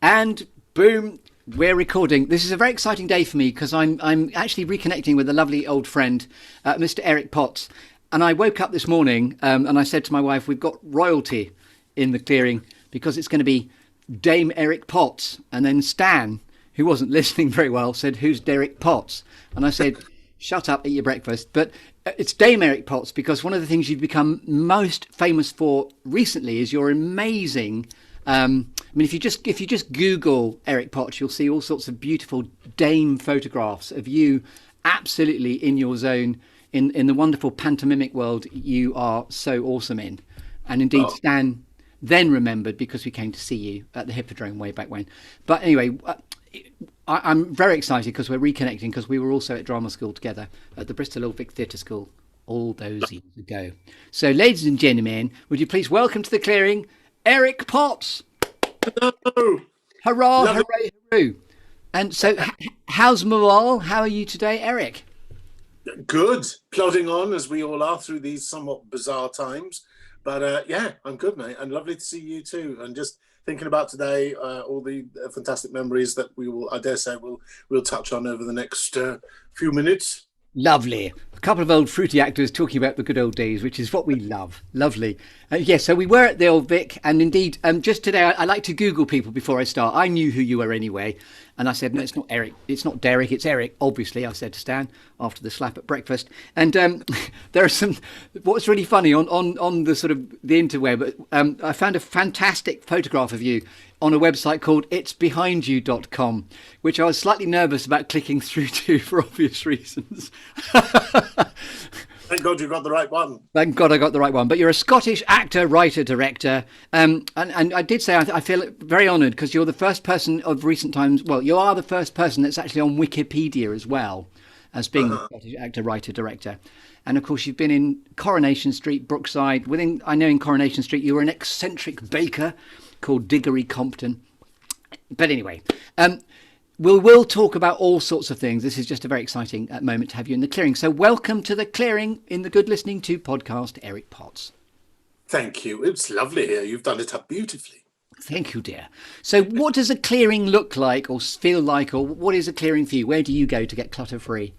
And boom, we're recording. This is a very exciting day for me because I'm actually reconnecting with a lovely old friend, Mr. Eric Potts. And I woke up this morning and I said to my wife, we've got royalty in the clearing because it's going to be Dame Eric Potts. And then Stan, who wasn't listening very well, said, who's Derek Potts? And I said, shut up, eat your breakfast. But it's Dame Eric Potts because one of the things you've become most famous for recently is your amazing... I mean, if you just Google Eric Potts, you'll see all sorts of beautiful dame photographs of you absolutely in your zone, in the wonderful pantomimic world you are so awesome in. And indeed, Stan then remembered because we came to see you at the Hippodrome way back when. But anyway, I'm very excited because we're reconnecting because we were also at drama school together at the Bristol Old Vic Theatre School all those years ago. So, ladies and gentlemen, would you please welcome to the clearing Eric Potts. Hello. Hurrah, hooray, hooroo. And so, how's morale? How are you today, Eric? Good. Plodding on, as we all are, through these somewhat bizarre times. But yeah, I'm good, mate. And lovely to see you too. And just thinking about today, all the fantastic memories that we will, I dare say, we'll touch on over the next few minutes. Lovely. A couple of old fruity actors talking about the good old days, which is what we love. Lovely. Yes, so we were at the Old Vic, and indeed, just today, I like to Google people before I start. I knew who you were anyway, and I said, no, it's not Eric, it's not Derek, it's Eric, obviously, I said to Stan after the slap at breakfast. And there are some, what's really funny on the sort of the interweb, I found a fantastic photograph of you on a website called itsbehindyu.com, which I was slightly nervous about clicking through to for obvious reasons. Thank God you got the right one. Thank God I got the right one. But you're a Scottish actor, writer, director. And I did say I feel very honoured because you're the first person of recent times. Well, you are the first person that's actually on Wikipedia as well as being a Scottish actor, writer, director. And of course, you've been in Coronation Street, Brookside. I know in Coronation Street, you were an eccentric baker called Diggory Compton. But anyway, we'll talk about all sorts of things. This is just a very exciting moment to have you in the clearing. So welcome to the clearing in the Good Listening To podcast, Eric Potts. Thank you. It's lovely here. You've done it up beautifully. Thank you, dear. So what does a clearing look like or feel like, or what is a clearing for you? Where do you go to get clutter free?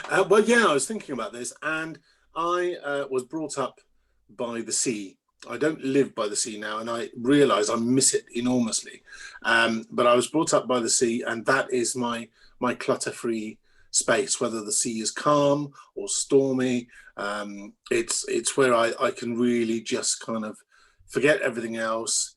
Well, yeah, I was thinking about this, and I was brought up by the sea. I don't live by the sea now, and I realise I miss it enormously. But I was brought up by the sea, and that is my clutter-free space. Whether the sea is calm or stormy, it's where I can really just kind of forget everything else,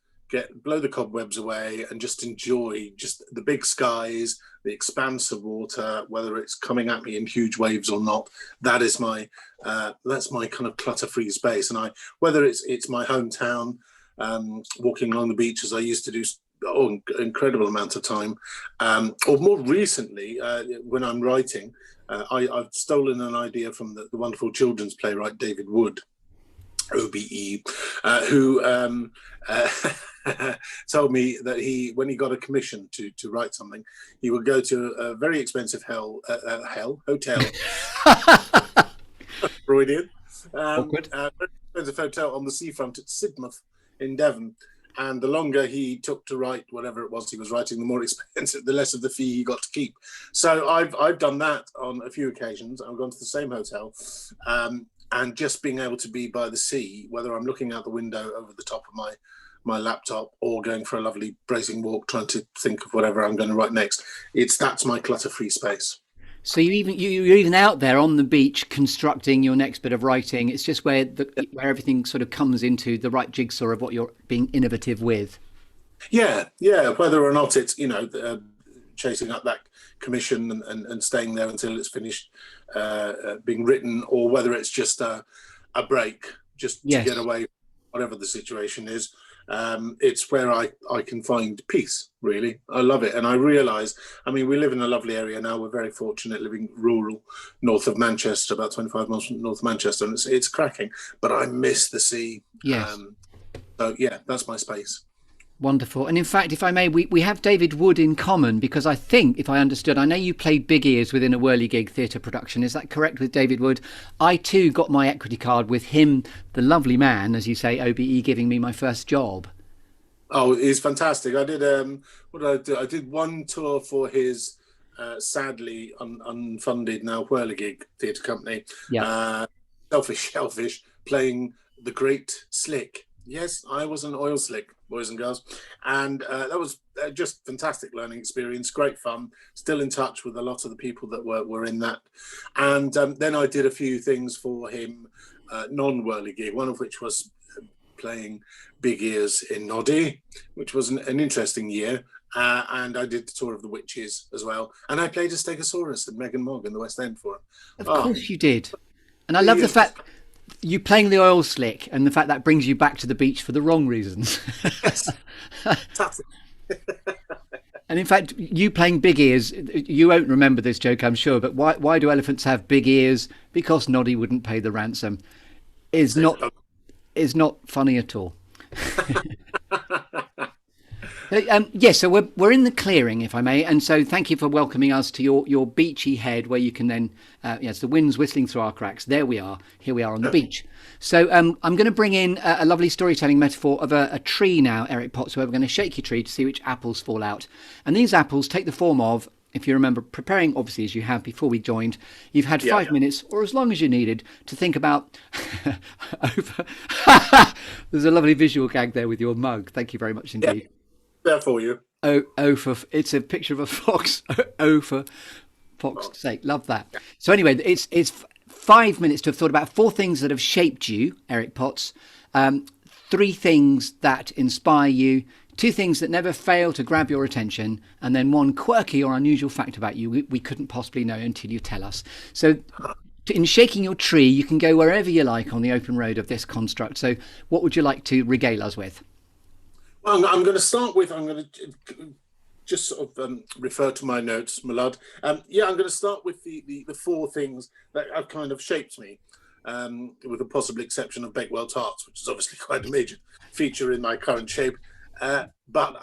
blow the cobwebs away, and just enjoy just the big skies, the expanse of water, whether it's coming at me in huge waves or not. That is that's my kind of clutter-free space. And whether it's my hometown, walking along the beach as I used to do incredible amount of time, or more recently when I'm writing, I've stolen an idea from the wonderful children's playwright David Wood, OBE, who told me that when he got a commission to write something, he would go to a very expensive hotel, Freudian, very expensive hotel on the seafront at Sidmouth in Devon. And the longer he took to write whatever it was he was writing, the more expensive, the less of the fee he got to keep. So I've done that on a few occasions. I've gone to the same hotel, and just being able to be by the sea, whether I'm looking out the window over the top of my laptop or going for a lovely bracing walk, trying to think of whatever I'm going to write next, that's my clutter-free space. So you're even out there on the beach constructing your next bit of writing. It's just where everything sort of comes into the right jigsaw of what you're being innovative with. Yeah. Whether or not it's chasing up that commission and staying there until it's finished being written, or whether it's just a break, just to get away, whatever the situation is. It's where I can find peace, really. I love it. And I realise, we live in a lovely area now. We're very fortunate living rural north of Manchester, about 25 miles from north of Manchester, and it's cracking. But I miss the sea. Yes. So, yeah, that's my space. Wonderful. And in fact, if I may, we have David Wood in common, because I think, if I understood, I know you played big ears within a whirligig theatre production. Is that correct with David Wood? I too got my equity card with him, the lovely man, as you say, OBE, giving me my first job. Oh, he's fantastic. I did what did I do? I did one tour for his sadly unfunded now whirligig theatre company. Yeah. Uh, Shellfish playing the Great Slick. Yes, I was an oil slick, boys and girls, and that was just fantastic learning experience. Great fun. Still in touch with a lot of the people that were in that, and then I did a few things for him, non-whirligig. One of which was playing Big Ears in Noddy, which was an interesting year. And I did the tour of the witches as well. And I played a Stegosaurus and Megan Mogg in the West End for him. Of Oh, course you did. And I love the fact you playing the oil slick and the fact that brings you back to the beach for the wrong reasons. yes, that's it. And in fact, you playing Big Ears, you won't remember this joke, I'm sure, but why do elephants have big ears? Because Noddy wouldn't pay the ransom. Is not funny at all. Yes, so we're in the clearing, if I may, and so thank you for welcoming us to your beachy head, where you can then, yes, the wind's whistling through our cracks. There we are. Here we are on the beach. So I'm going to bring in a lovely storytelling metaphor of a tree now, Eric Potts, where we're going to shake your tree to see which apples fall out. And these apples take the form of, if you remember preparing, obviously, as you have before we joined, you've had 5 minutes or as long as you needed to think about over. There's a lovely visual gag there with your mug. Thank you very much indeed. Yeah, there for you. It's a picture of a fox. For fox's sake, love that. So anyway, it's 5 minutes to have thought about 4 things that have shaped you, Eric Potts, 3 things that inspire you, 2 things that never fail to grab your attention, and then 1 quirky or unusual fact about you we couldn't possibly know until you tell us. So in shaking your tree, you can go wherever you like on the open road of this construct. So what would you like to regale us with? Well, I'm going to start with, I'm going to just sort of refer to my notes, my lad. I'm going to start with the 4 things that have kind of shaped me, with the possible exception of Bakewell tarts, which is obviously quite a major feature in my current shape. But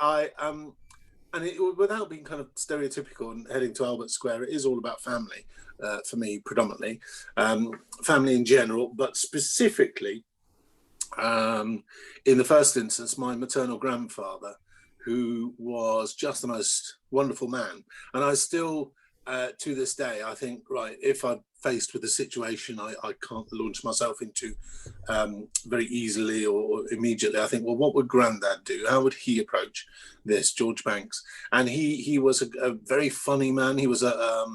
without being kind of stereotypical and heading to Albert Square, it is all about family for me, predominantly. Family in general, but specifically, in the first instance, my maternal grandfather, who was just the most wonderful man. And I still, to this day, I think, right, if I'm faced with a situation I can't launch myself into very easily or immediately, I think, well, what would Grandad do? How would he approach this, George Banks? And he was a very funny man. He was a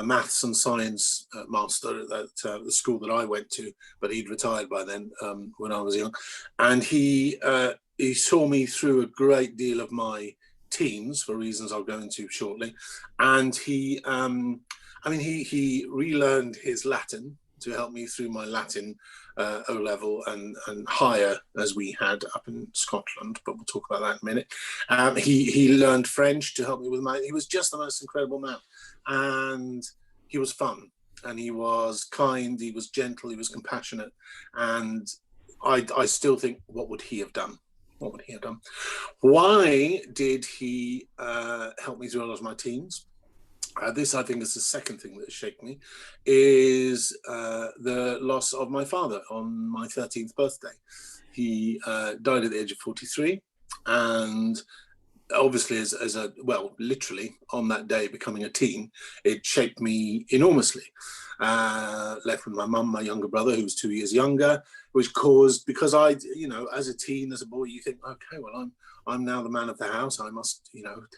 maths and science master at the school that I went to, but he'd retired by then when I was young. And he saw me through a great deal of my teens for reasons I'll go into shortly. And he relearned his Latin to help me through my Latin O-level and higher, as we had up in Scotland, but we'll talk about that in a minute. He learned French to help me with he was just the most incredible man. And he was fun, and he was kind, he was gentle, he was compassionate. And I still think, what would he have done? What would he have done? Why did he help me through a lot of my teens? This, I think, is the second thing that has shaken me, is the loss of my father on my 13th birthday. He died at the age of 43, and obviously literally on that day, becoming a teen, it shaped me enormously. Left with my mum, my younger brother, who was 2 years younger, which caused, because as a teen, as a boy, you think, okay, well, I'm now the man of the house. I must,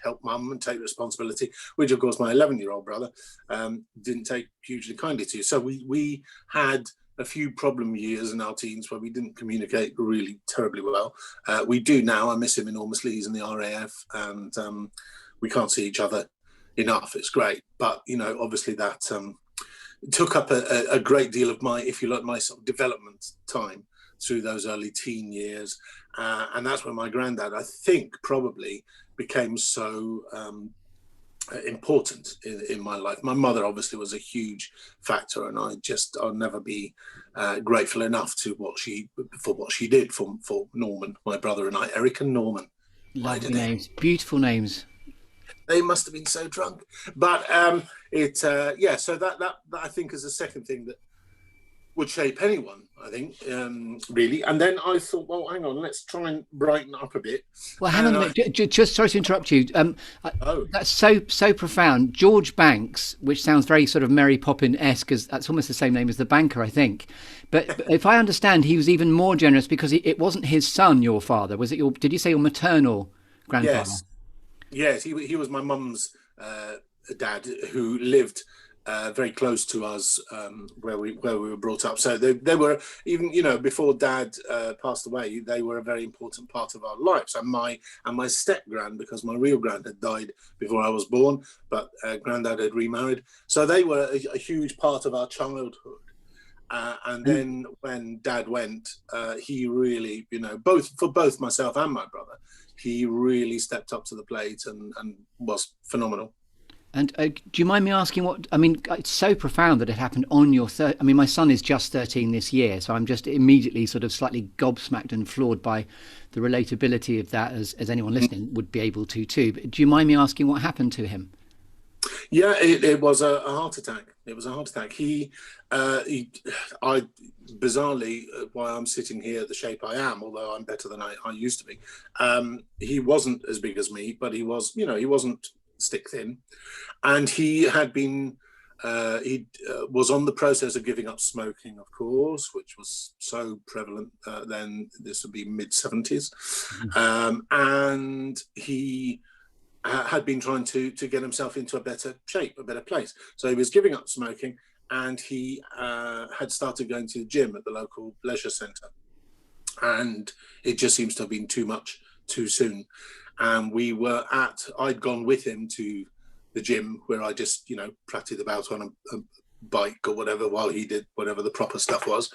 help mum and take responsibility, which of course my 11-year-old brother didn't take hugely kindly to. So we had a few problem years in our teens where we didn't communicate really terribly well. We do now. I miss him enormously. He's in the RAF, and we can't see each other enough. It's great. But, obviously that took up a great deal of my, if you like, my sort of development time through those early teen years. And that's when my granddad, I think, probably became so important in my life. My mother obviously was a huge factor, and I'll never be grateful enough for what she did for Norman, my brother, and I. Eric and Norman. Lovely names, beautiful names. They must have been so drunk, but so that I think is the second thing that would shape anyone, I think, really. And then I thought, well, hang on, let's try and brighten up a bit. Well, hang on And a minute. Just sorry to interrupt you. oh, That's so profound. George Banks, which sounds very sort of Mary Poppins-esque, because that's almost the same name as the banker, I think. But if I understand, he was even more generous because it wasn't his son, your father. Was it your? Did you say your maternal grandfather? yes, he was my mum's dad, who lived very close to us, where we were brought up. So they were, even, you know, before Dad passed away, they were a very important part of our lives. And my step grand, because my real grand had died before I was born, but Granddad had remarried, so they were a huge part of our childhood. And then when Dad went, he really, you know, both myself and my brother, he really stepped up to the plate and was phenomenal. And do you mind me asking what? I mean, it's so profound that it happened on your third. I mean, my son is just 13 this year, so I'm just immediately sort of slightly gobsmacked and floored by the relatability of that, as anyone listening would be able to too. But do you mind me asking what happened to him? Yeah, it was a heart attack. It was a heart attack. I bizarrely, why I'm sitting here the shape I am, although I'm better than I used to be. He wasn't as big as me, but he was, you know, he wasn't stick thin, and he had been was on the process of giving up smoking, of course, which was so prevalent then. This would be mid-70s. And he had been trying to get himself into a better shape, a better place. So he was giving up smoking, and he had started going to the gym at the local leisure centre, and it just seems to have been too much too soon. And I'd gone with him to the gym, where I just, you know, prattted about on a bike or whatever while he did whatever the proper stuff was.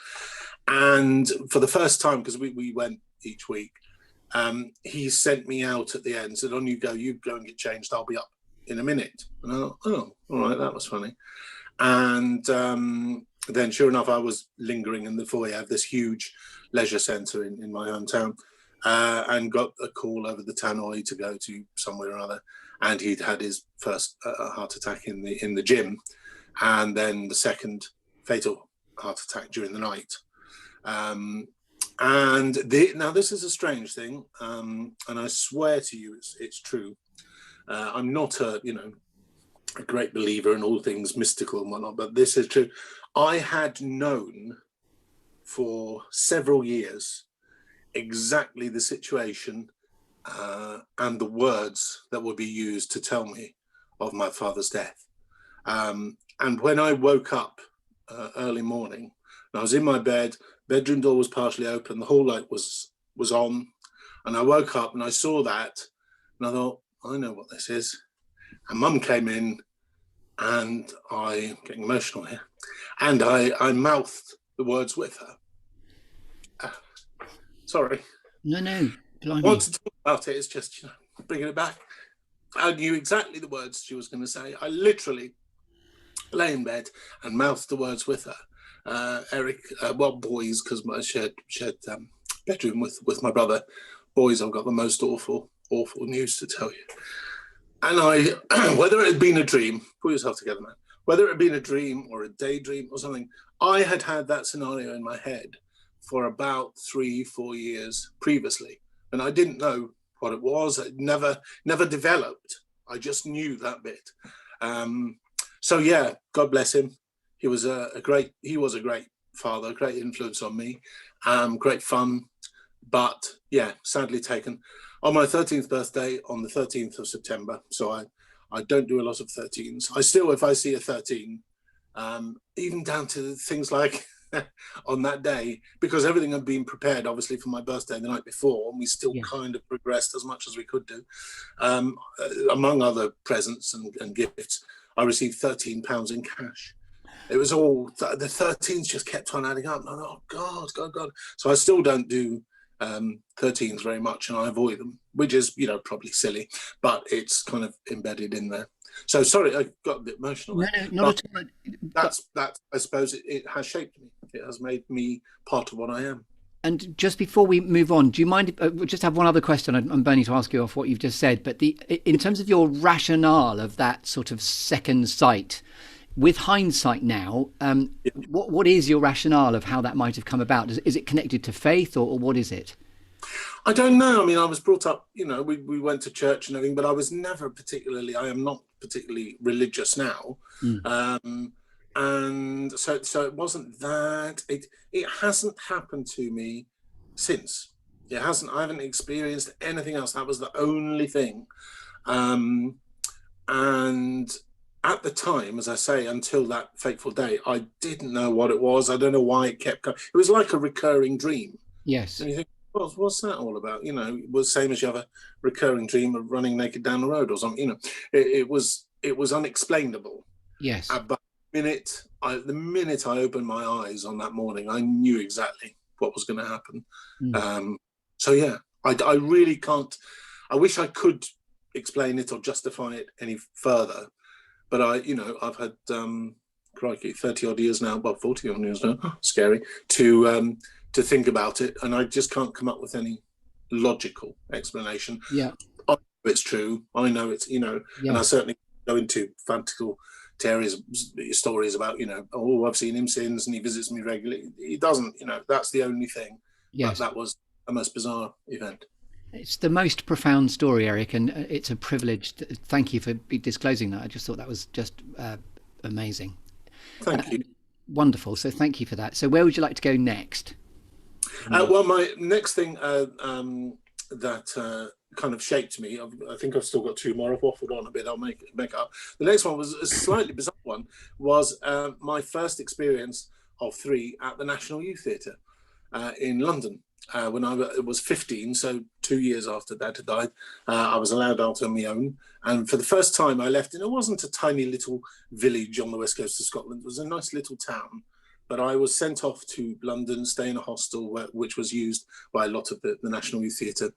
And for the first time, because we went each week, he sent me out at the end, said, on you go and get changed, I'll be up in a minute. And I thought, oh, all right, that was funny. And then sure enough, I was lingering in the foyer of this huge leisure centre in my hometown. And got a call over the tannoy to go to somewhere or other, and he'd had his first heart attack in the gym, and then the second fatal heart attack during the night. Now this is a strange thing, and I swear to you, it's true. I'm not a great believer in all things mystical and whatnot, but this is true. I had known for several years exactly the situation and the words that would be used to tell me of my father's death. And when I woke up early morning, and I was in my bed, bedroom door was partially open, the hall light was on, and I woke up and I saw that, and I thought, I know what this is. And Mum came in, and I'm getting emotional here, and I mouthed the words with her. Sorry. No. I want to talk about it. It's just, you know, bringing it back. I knew exactly the words she was going to say. I literally lay in bed and mouthed the words with her. Eric, boys, because I shared bedroom with my brother. Boys, I've got the most awful news to tell you. And I, whether it had been a dream, pull yourself together, man. Whether it had been a dream or a daydream or something, I had that scenario in my head for about 3-4 years previously, and I didn't know what it was. It never developed. I just knew that bit. So yeah, God bless him. He was a great father, great influence on me, great fun, but yeah, sadly taken on my 13th birthday on the 13th of September. So I don't do a lot of 13s. I still, if I see a 13, even down to things like on that day, because everything had been prepared obviously for my birthday the night before, and we still kind of progressed as much as we could do. Among other presents and gifts, I received £13 in cash. It was all, the 13s just kept on adding up. And I thought, oh God. So I still don't do 13s very much, and I avoid them, which is, you know, probably silly, but it's kind of embedded in there. So sorry, I got a bit emotional. No, not at all. That's I suppose it has shaped me. It has made me part of what I am. And just before we move on, do you mind? We just have one other question. I'm burning to ask you off what you've just said, but in terms of your rationale of that sort of second sight, with hindsight now, what is your rationale of how that might have come about? Is it connected to faith, or what is it? I don't know. I mean, I was brought up, we went to church and everything, but I was never particularly, I am not particularly religious now. Mm. And so it wasn't that, it hasn't happened to me since. It hasn't, I haven't experienced anything else. That was the only thing. And at the time, as I say, until that fateful day, I didn't know what it was. I don't know why it kept coming. It was like a recurring dream. Yes. And you think, what's that all about? It was the same as you have a recurring dream of running naked down the road or something. It was unexplainable. Yes. But the minute I opened my eyes on that morning, I knew exactly what was going to happen. Mm. So yeah, I really can't. I wish I could explain it or justify it any further, but I've had crikey, 30 odd years now, well, 40 odd years now, scary, to think about it, and I just can't come up with any logical explanation. Yeah, I know it's true. I know it's yeah. And I certainly go into fantastical stories about I've seen him since and he visits me regularly. He doesn't. That's the only thing. Yes. That was a most bizarre event. It's the most profound story, Eric, and it's a privilege. Thank you for disclosing that. I just thought that was just amazing. Thank you. Wonderful. So thank you for that. So where would you like to go next? Well, my next thing that kind of shaped me, I think I've still got two more. I've waffled on a bit. I'll make up. The next one was a slightly bizarre one. Was my first experience of 3 at the National Youth Theatre in London. When I was 15, so 2 years after Dad had died, I was allowed out on my own. And for the first time I left, and it wasn't a tiny little village on the west coast of Scotland, it was a nice little town. But I was sent off to London, stay in a hostel, which was used by a lot of the National Youth Theatre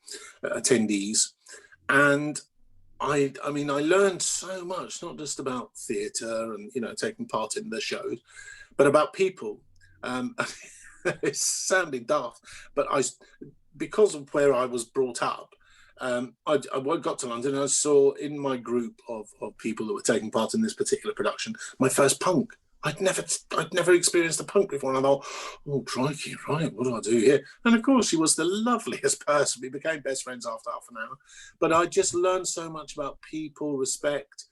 attendees. And I mean, I learned so much, not just about theatre and, taking part in the shows, but about people. It sounded daft, but because of where I was brought up, I got to London and I saw in my group of people that were taking part in this particular production my first punk. I'd never experienced a punk before, and I thought, oh crikey, right, what do I do here? And of course, she was the loveliest person. We became best friends after half an hour. But I just learned so much about people, respect,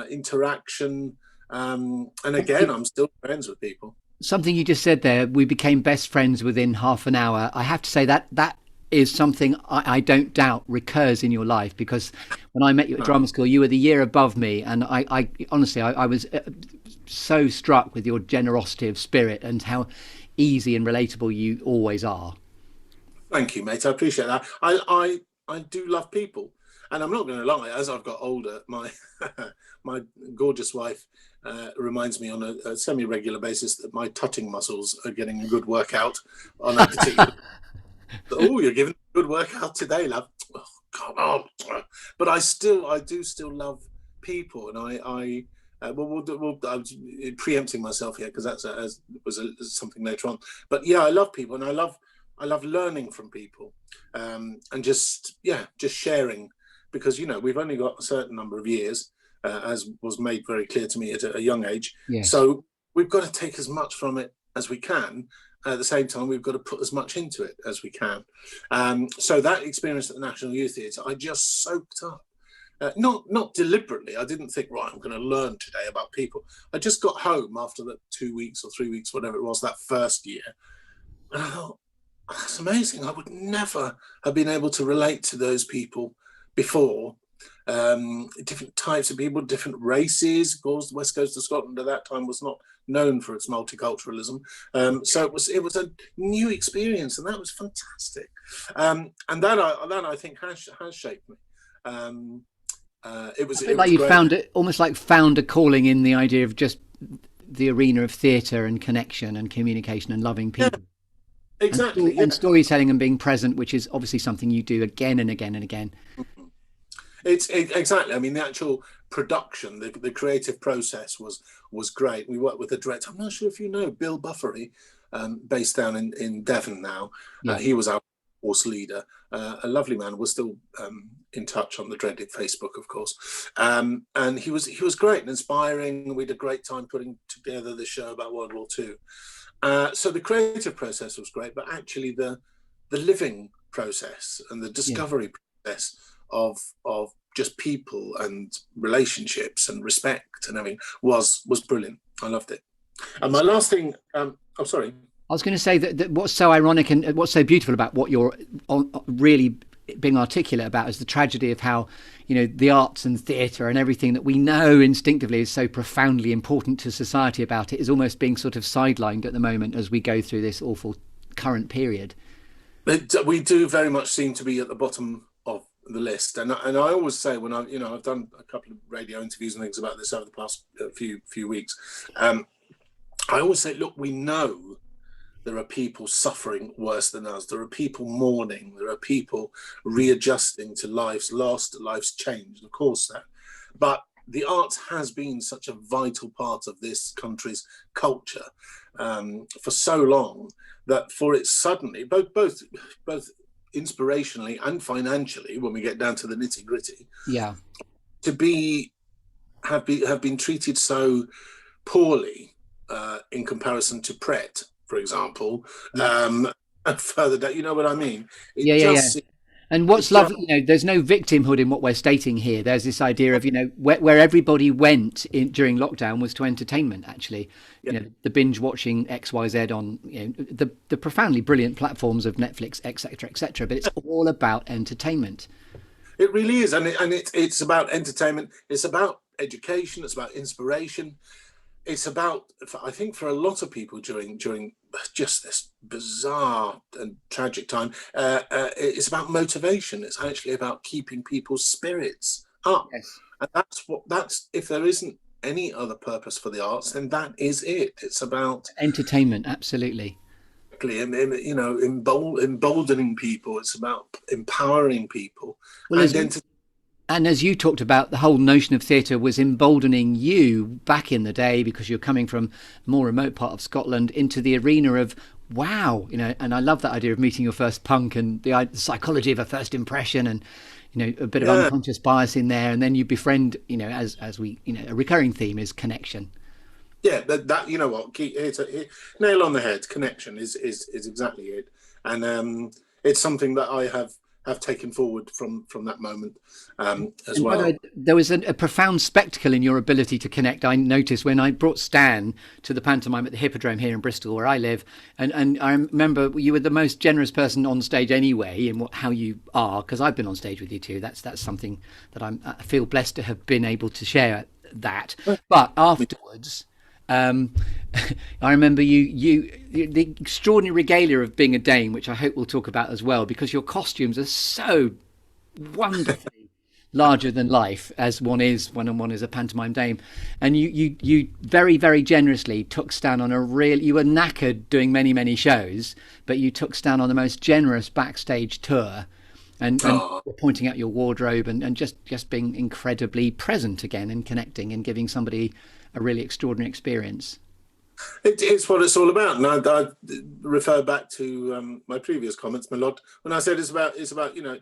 interaction, and again, I'm still friends with people. Something you just said there, we became best friends within half an hour. I have to say that is something I don't doubt recurs in your life, because when I met you at drama school, you were the year above me, and I honestly, I was so struck with your generosity of spirit and how easy and relatable you always are. Thank you, mate. I appreciate that. I do love people, and I'm not going to lie. As I've got older, my my gorgeous wife reminds me on a semi-regular basis that my tutting muscles are getting a good workout on a particular. Oh, you're giving a good workout today, love. Oh, come on. But I do still love people, and I'm preempting myself here because that was something later on. But yeah, I love people, and I love learning from people, and just sharing, because we've only got a certain number of years, as was made very clear to me at a young age. Yes. So we've got to take as much from it as we can. At the same time, we've got to put as much into it as we can. So that experience at the National Youth Theatre, I just soaked up. Not deliberately. I didn't think, right, I'm going to learn today about people. I just got home after the 2 weeks or 3 weeks, whatever it was, that first year. And I thought, that's amazing. I would never have been able to relate to those people before. Different types of people, different races. Of course, the west coast of Scotland at that time was not known for its multiculturalism, so it was a new experience, and that was fantastic. And that I think has shaped me. It was like you found it, almost like found a calling in the idea of just the arena of theatre and connection and communication and loving people. Yeah, exactly, and storytelling and being present, which is obviously something you do again and again and again. It's exactly. I mean, the actual production, the creative process was great. We worked with the director. I'm not sure if you know Bill Buffery, based down in Devon now. Yeah. He was our course leader, a lovely man. We're still in touch on the dreaded Facebook, of course. And he was great and inspiring. We had a great time putting together the show about World War II. So the creative process was great, but actually the living process and the discovery process of just people and relationships and respect and everything was brilliant. I loved it. And my last thing, sorry. I was going to say that what's so ironic and what's so beautiful about what you're really being articulate about is the tragedy of how, the arts and theatre and everything that we know instinctively is so profoundly important to society about it is almost being sort of sidelined at the moment as we go through this awful current period. We do very much seem to be at the bottom of the list, and I always say when I've done a couple of radio interviews and things about this over the past few weeks, I always say, look, we know there are people suffering worse than us. There are people mourning. There are people readjusting to life's lost, life's changed, of course that. But the arts has been such a vital part of this country's culture for so long that for it suddenly, both inspirationally and financially, when we get down to the nitty gritty, to have been treated so poorly in comparison to Pret, for example, and further down, you know what I mean? And what's lovely, there's no victimhood in what we're stating here. There's this idea of, where everybody went during lockdown was to entertainment, actually. The binge watching XYZ on, the profoundly brilliant platforms of Netflix, etc., etc. But it's all about entertainment. It really is. And it's about entertainment. It's about education. It's about inspiration. It's about, I think, for a lot of people during just this bizarre and tragic time, it's about motivation. It's actually about keeping people's spirits up. Yes. And that's if there isn't any other purpose for the arts, then that is it. It's about entertainment, absolutely. Emboldening people. It's about empowering people. Well, and as you talked about, the whole notion of theatre was emboldening you back in the day because you're coming from a more remote part of Scotland into the arena of, wow, and I love that idea of meeting your first punk and the psychology of a first impression and, a bit of unconscious bias in there. And then you befriend, as we, a recurring theme is connection. Yeah, that you know what, nail on the head. Connection is exactly it. And it's something that I have taken forward from that moment as well. There was a profound spectacle in your ability to connect. I noticed when I brought Stan to the pantomime at the Hippodrome here in Bristol, where I live, and I remember you were the most generous person on stage anyway in how you are, because I've been on stage with you too. That's something that I feel blessed to have been able to share that. But afterwards, I remember the extraordinary regalia of being a Dane, which I hope we'll talk about as well, because your costumes are so wonderfully larger than life, as one is when one is a pantomime dame. And you very, very generously took Stan on you were knackered doing many, many shows, but you took Stan on the most generous backstage tour and pointing out your wardrobe and just being incredibly present again and connecting and giving somebody a really extraordinary experience. It's what it's all about, and I refer back to my previous comments, my lord, when I said it's about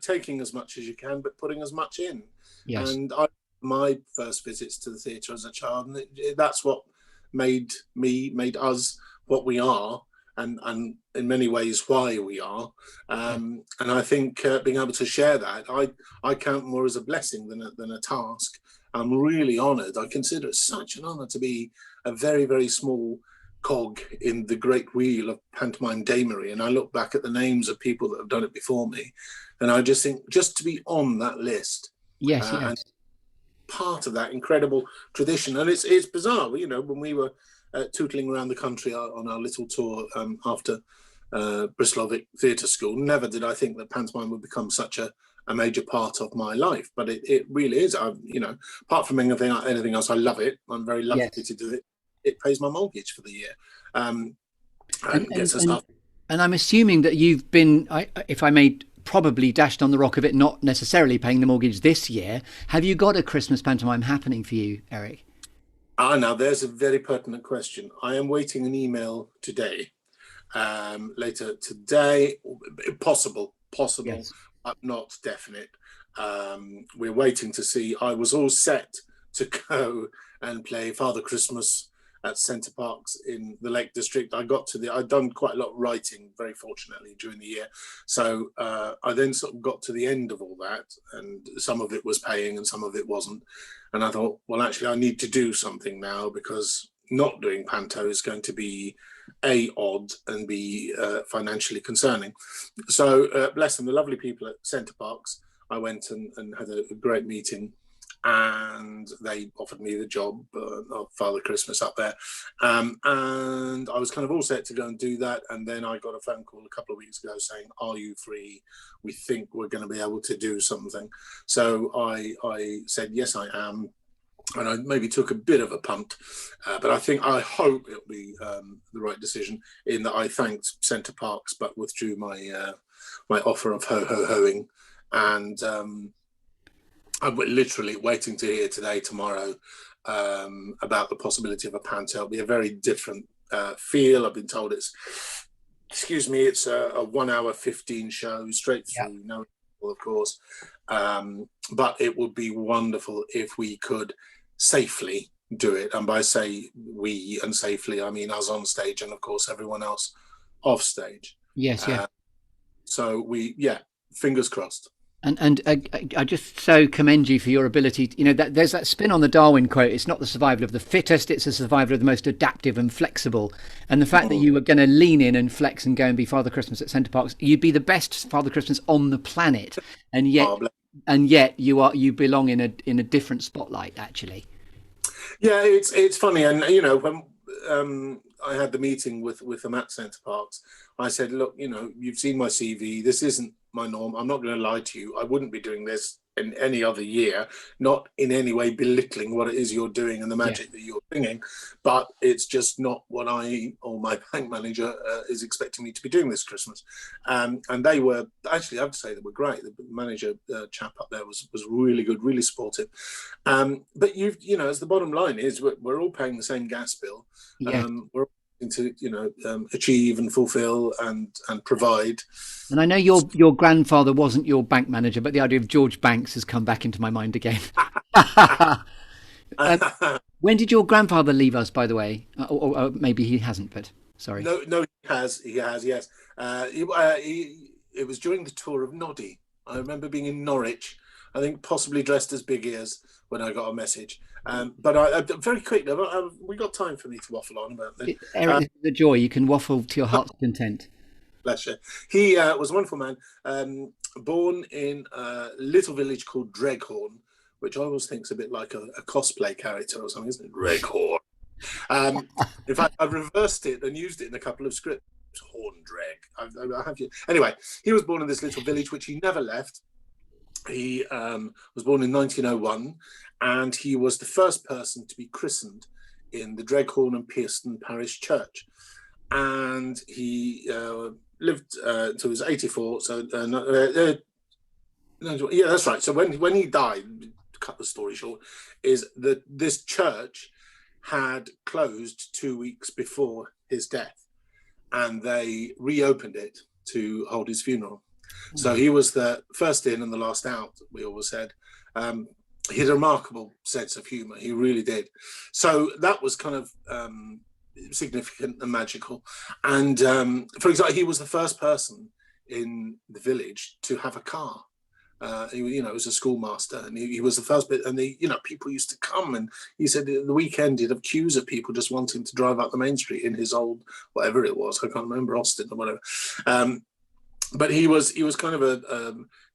taking as much as you can, but putting as much in. Yes. And my first visits to the theatre as a child, and that's what made us what we are, and in many ways why we are. And I think being able to share that, I count more as a blessing than a task. I'm really honoured. I consider it such an honour to be a very, very small cog in the great wheel of pantomime damery. And I look back at the names of people that have done it before me, and I just think just to be on that list, and part of that incredible tradition. And it's bizarre, when we were tootling around the country on our little tour after Bristol Theatre School, never did I think that pantomime would become such a major part of my life, but it really is. Apart from anything else, I love it. I'm very lucky to do it. It pays my mortgage for the year, and gets us up. And I'm assuming that you've been, if I may, probably dashed on the rock of it not necessarily paying the mortgage this year. Have you got a Christmas pantomime happening for you, Eric? Now there's a very pertinent question. I am waiting an email today, later today, possible. possible, Yes. but not definite. We're waiting to see. I was all set to go and play Father Christmas at Centre Parks in the Lake District. I'd done quite a lot of writing, very fortunately, during the year. So I then sort of got to the end of all that, and some of it was paying and some of it wasn't. And I thought, well, actually, I need to do something now, because not doing Panto is going to be A, odd, and B, financially concerning. So bless them, the lovely people at Centre Parks, I went and had a great meeting, and they offered me the job of Father Christmas up there. And I was kind of all set to go and do that. And then I got a phone call a couple of weeks ago saying, are you free? We think we're going to be able to do something. So I said, yes, I am. And I maybe took a bit of a punt, but I hope it'll be the right decision, in that I thanked Centre Parks but withdrew my my offer of ho-ho-hoing. And I'm literally waiting to hear today, tomorrow, about the possibility of a panto. It'll be a very different feel. I've been told it's a 1 hour 15 show straight through, no, of course. But it would be wonderful if we could safely do it. And by say we and safely, I mean us on stage and, of course, everyone else off stage. Yes, yeah. So fingers crossed. And I just so commend you for your ability to, there's that spin on the Darwin quote. It's not the survival of the fittest, it's the survival of the most adaptive and flexible. And the fact that you were going to lean in and flex and go and be Father Christmas at Centre Parks, you'd be the best Father Christmas on the planet. And yet you belong in a different spotlight, actually. Yeah, it's funny. And, when I had the meeting with them at Centre Parks, I said, look, you've seen my CV. This isn't my norm. I'm not going to lie to you. I wouldn't be doing this in any other year, not in any way belittling what it is you're doing and the magic that you're bringing, but it's just not what I or my bank manager is expecting me to be doing this Christmas. And they were, actually, I have to say, they were great. The manager chap up there was really good, really supportive. But as the bottom line is, we're all paying the same gas bill. We're all to achieve and fulfill and provide. And I know your grandfather wasn't your bank manager, but the idea of George Banks has come back into my mind again. When did your grandfather leave us, by the way? Or maybe he hasn't, but sorry. No, he has, yes. It was during the tour of Noddy. I remember being in Norwich, I think possibly dressed as Big Ears, when I got a message. But I very quickly, we got time for me to waffle on about this. Eric, this is the joy. You can waffle to your heart's content. Bless you. He was a wonderful man, born in a little village called Dreghorn, which I always think is a bit like a cosplay character or something, isn't it? Dreghorn. In fact, I've reversed it and used it in a couple of scripts. Horndreg. I have you. Anyway, he was born in this little village, which he never left. He was born in 1901, and he was the first person to be christened in the Dreghorn and Pearston Parish Church. And he lived until he was 84. So, yeah, that's right. So when he died, to cut the story short, is that this church had closed 2 weeks before his death, and they reopened it to hold his funeral. So he was the first in and the last out, we always said. He had a remarkable sense of humour. He really did. So that was kind of significant and magical. And for example, he was the first person in the village to have a car. He was a schoolmaster, and he was the first bit. And people used to come, and he said the weekend he'd have queues of people just wanting to drive up the main street in his old whatever it was. I can't remember, Austin or whatever. But he was kind of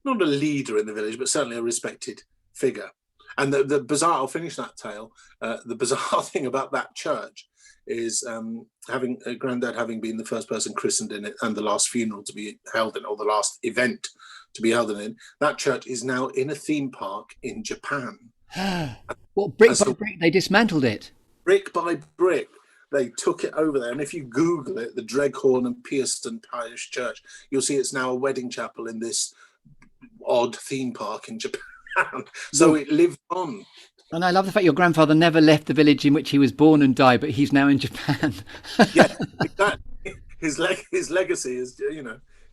not a leader in the village, but certainly a respected figure. And the bizarre, I'll finish that tale. The bizarre thing about that church is having a granddad having been the first person christened in it and the last funeral to be held in, or the last event to be held in, that church is now in a theme park in Japan. What, brick by brick, they dismantled it? Brick by brick. They took it over there, and if you Google it, the Dreghorn and Pearston Parish Church, you'll see it's now a wedding chapel in this odd theme park in Japan. So it lived on. And I love the fact your grandfather never left the village in which he was born and died, but he's now in Japan. Yeah, exactly. His legacy is,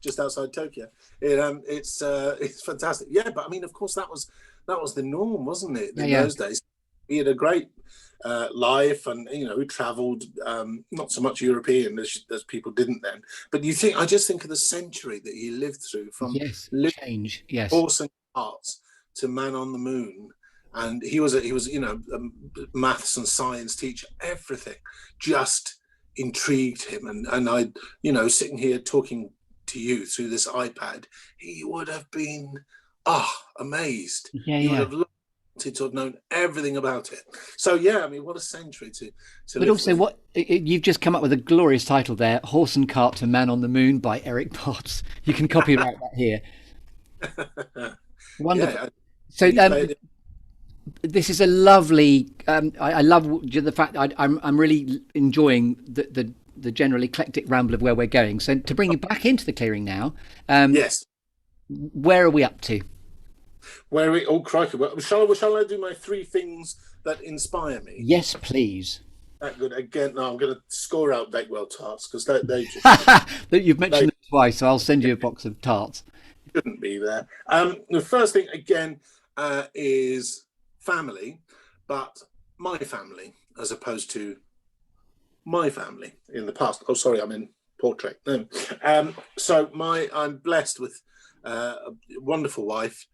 just outside Tokyo. It's fantastic. Yeah, but I mean, of course, that was the norm, wasn't it? In those days, he had a great life, and he travelled, not so much European as people didn't then. But I just think of the century that he lived through, from change, horse and carts to Man on the Moon. And he was a maths and science teacher. Everything just intrigued him. And I, sitting here talking to you through this iPad, he would have been amazed. He would have wanted to have known everything about it. So yeah, I mean, what a century to But also, you've just come up with a glorious title there: Horse and Cart to Man on the Moon by Eric Potts. You can copyright that here. Wonderful. This is a lovely. I love the fact I'm really enjoying the general eclectic ramble of where we're going. So to bring you back into the clearing now, yes. Where are we up to? Where are we? Oh crikey! Well, shall I do my 3 things that inspire me? Yes, please. Good. Again, no, I'm going to score out Bakewell tarts because they just. You've mentioned them twice, so I'll send you a box of tarts. Shouldn't be there. The first thing again is family, but my family as opposed to my family in the past. Oh, sorry, I'm in portrait. So I'm blessed with a wonderful wife,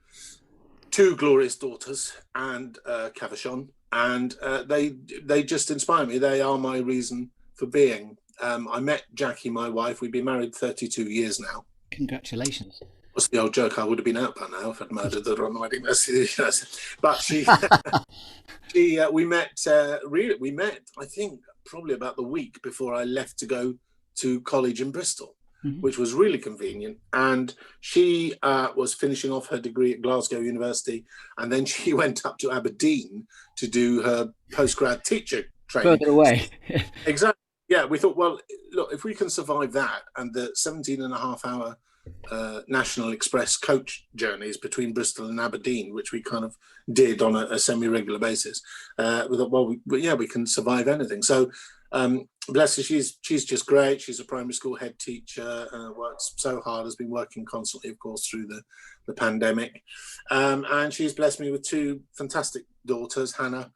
2 glorious daughters, and Cavachon, and they just inspire me. They are my reason for being. I met Jackie, my wife. We've been married 32 years now. Congratulations. What's the old joke? I would have been out by now if I'd murdered her on the wedding. But we met, I think, probably about the week before I left to go to college in Bristol, which was really convenient. And she was finishing off her degree at Glasgow University, and then she went up to Aberdeen to do her postgrad teacher training. Further away. Exactly. Yeah, we thought, well, look, if we can survive that and the 17.5-hour National Express coach journeys between Bristol and Aberdeen, which we kind of did on a semi-regular basis, we thought, well, we can survive anything. So bless her, she's just great. She's a primary school head teacher, works so hard, has been working constantly, of course, through the pandemic, and she's blessed me with 2 fantastic daughters, Hannah,